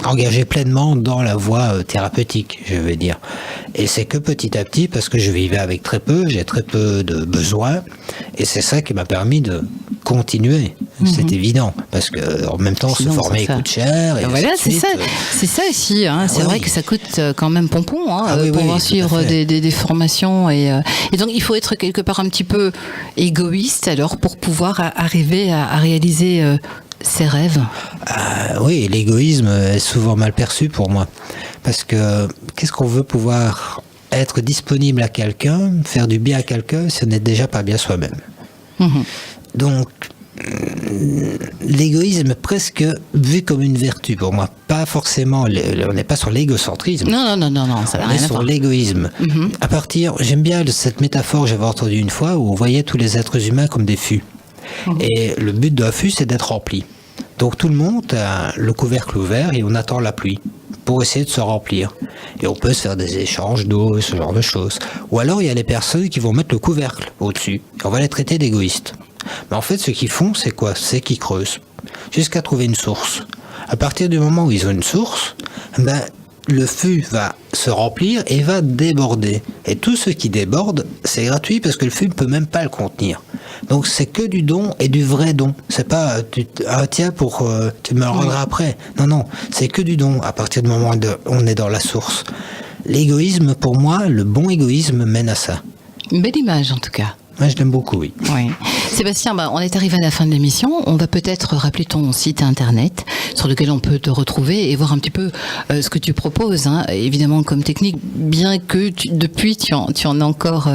engagé pleinement dans la voie thérapeutique, je veux dire. Et c'est que petit à petit, parce que je vivais avec très peu, j'ai très peu de besoins, et c'est ça qui m'a permis de continuer. C'est évident, parce que en même temps, se former coûte cher. Et voilà, c'est ça aussi. C'est vrai que ça coûte quand même pompon pour pouvoir suivre des formations. Et donc, il faut être quelque part un petit peu égoïste alors pour pouvoir arriver à réaliser ses rêves. Oui, l'égoïsme est souvent mal perçu pour moi. Parce que qu'est-ce qu'on veut pouvoir être disponible à quelqu'un, faire du bien à quelqu'un, si on n'est déjà pas bien soi-même. Donc, l'égoïsme est presque vu comme une vertu pour moi. Pas forcément, on n'est pas sur l'égocentrisme. Non, ça n'a rien à voir. On est sur l'égoïsme. J'aime bien cette métaphore que j'avais entendue une fois où on voyait tous les êtres humains comme des fûts. Et le but d'un fût, c'est d'être rempli. Donc tout le monde a le couvercle ouvert et on attend la pluie pour essayer de se remplir. Et on peut se faire des échanges d'eau, ce genre de choses. Ou alors il y a les personnes qui vont mettre le couvercle au-dessus. Et on va les traiter d'égoïstes. Mais en fait, ce qu'ils font, c'est quoi? C'est qu'ils creusent jusqu'à trouver une source. À partir du moment où ils ont une source, le fût va se remplir et va déborder. Et tout ce qui déborde, c'est gratuit parce que le fût ne peut même pas le contenir. Donc c'est que du don et du vrai don. C'est pas tiens tu me le rendras après. Non, c'est que du don à partir du moment où on est dans la source. L'égoïsme, pour moi, le bon égoïsme mène à ça. Une belle image en tout cas. Moi, je l'aime beaucoup, oui. Sébastien, on est arrivé à la fin de l'émission. On va peut-être rappeler ton site internet sur lequel on peut te retrouver et voir un petit peu ce que tu proposes. Hein. Évidemment, comme technique, bien que depuis, tu en as encore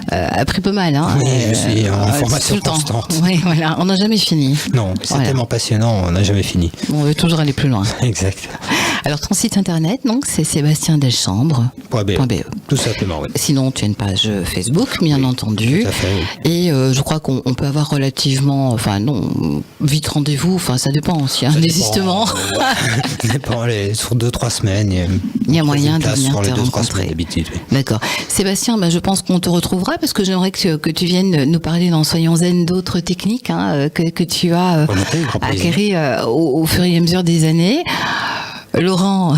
appris pas mal. Hein. Oui, je suis en formation constante. Oui, voilà, on n'a jamais fini. Non, c'est tellement passionnant, on n'a jamais fini. On veut toujours aller plus loin. Exact. Alors, ton site internet, donc, c'est sébastiendelchambre.be. Tout simplement, oui. Sinon, tu as une page Facebook, bien entendu. Tout à fait, oui. Et je crois qu'on peut avoir relativement, vite rendez-vous, ça dépend aussi, désistement. Ça dépend, sur 2-3 semaines. Il y a moyen de venir sur les te 2-3 rencontrer. semaines d'habitude. Oui. D'accord. Sébastien, je pense qu'on te retrouvera parce que j'aimerais que tu viennes nous parler dans Soyons Zen d'autres techniques que tu as acquéries au fur et à mesure des années. Laurent...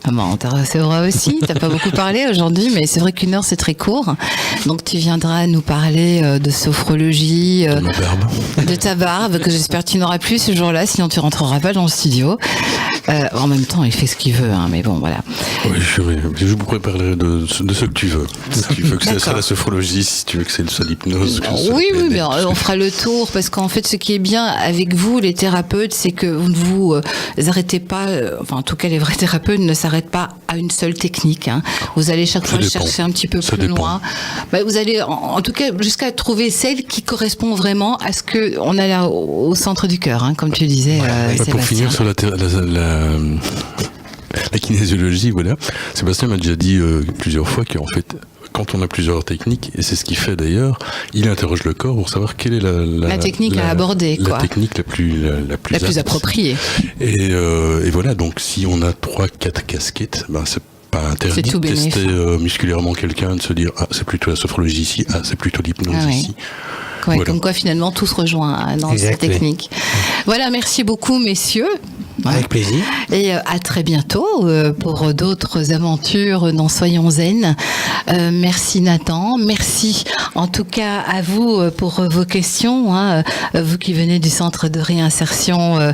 on t'a recevra aussi, t'as pas beaucoup parlé aujourd'hui, mais c'est vrai qu'1 heure c'est très court. Donc tu viendras nous parler de sophrologie, de ta barbe, que j'espère que tu n'auras plus ce jour-là, sinon tu rentreras pas dans le studio. En même temps, il fait ce qu'il veut, mais bon, voilà. Oui, je pourrais parler de ce que tu veux. Si tu veux que ce soit la sophrologie, si tu veux que c'est l'hypnose. Oui, mais on fera le tour, parce qu'en fait, ce qui est bien avec vous, les thérapeutes, c'est que vous ne vous arrêtez pas, en tout cas, les vrais thérapeutes ne s'arrêtent pas à une seule technique. Hein. Vous allez chaque fois chercher un petit peu plus loin. Vous allez, en tout cas, jusqu'à trouver celle qui correspond vraiment à ce que on a là au centre du cœur, comme tu disais. Pour finir sur la kinésiologie, voilà. Sébastien m'a déjà dit plusieurs fois qu'en fait, quand on a plusieurs techniques, et c'est ce qu'il fait d'ailleurs, il interroge le corps pour savoir quelle est la technique à aborder, la technique la plus appropriée. Et voilà, donc si on a 3-4 casquettes, c'est pas interdit de tester musculairement quelqu'un, de se dire c'est plutôt la sophrologie ici, c'est plutôt l'hypnose ici. Ouais, voilà. Comme quoi finalement tout se rejoint dans cette technique. Voilà, merci beaucoup messieurs. Avec plaisir. Et à très bientôt pour d'autres aventures dans Soyons Zen. Merci Nathan, merci en tout cas à vous pour vos questions, vous qui venez du centre de réinsertion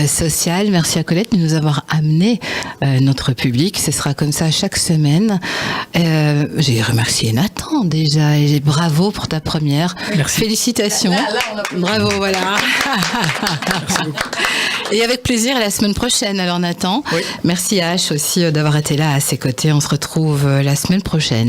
sociale. Merci à Colette de nous avoir amené notre public. Ce sera comme ça chaque semaine. J'ai remercié Nathan déjà et bravo pour ta première. Merci. Félicitations. Bravo, voilà. Merci beaucoup. Et avec plaisir à la semaine prochaine. Alors Nathan, merci à H aussi d'avoir été là à ses côtés. On se retrouve la semaine prochaine.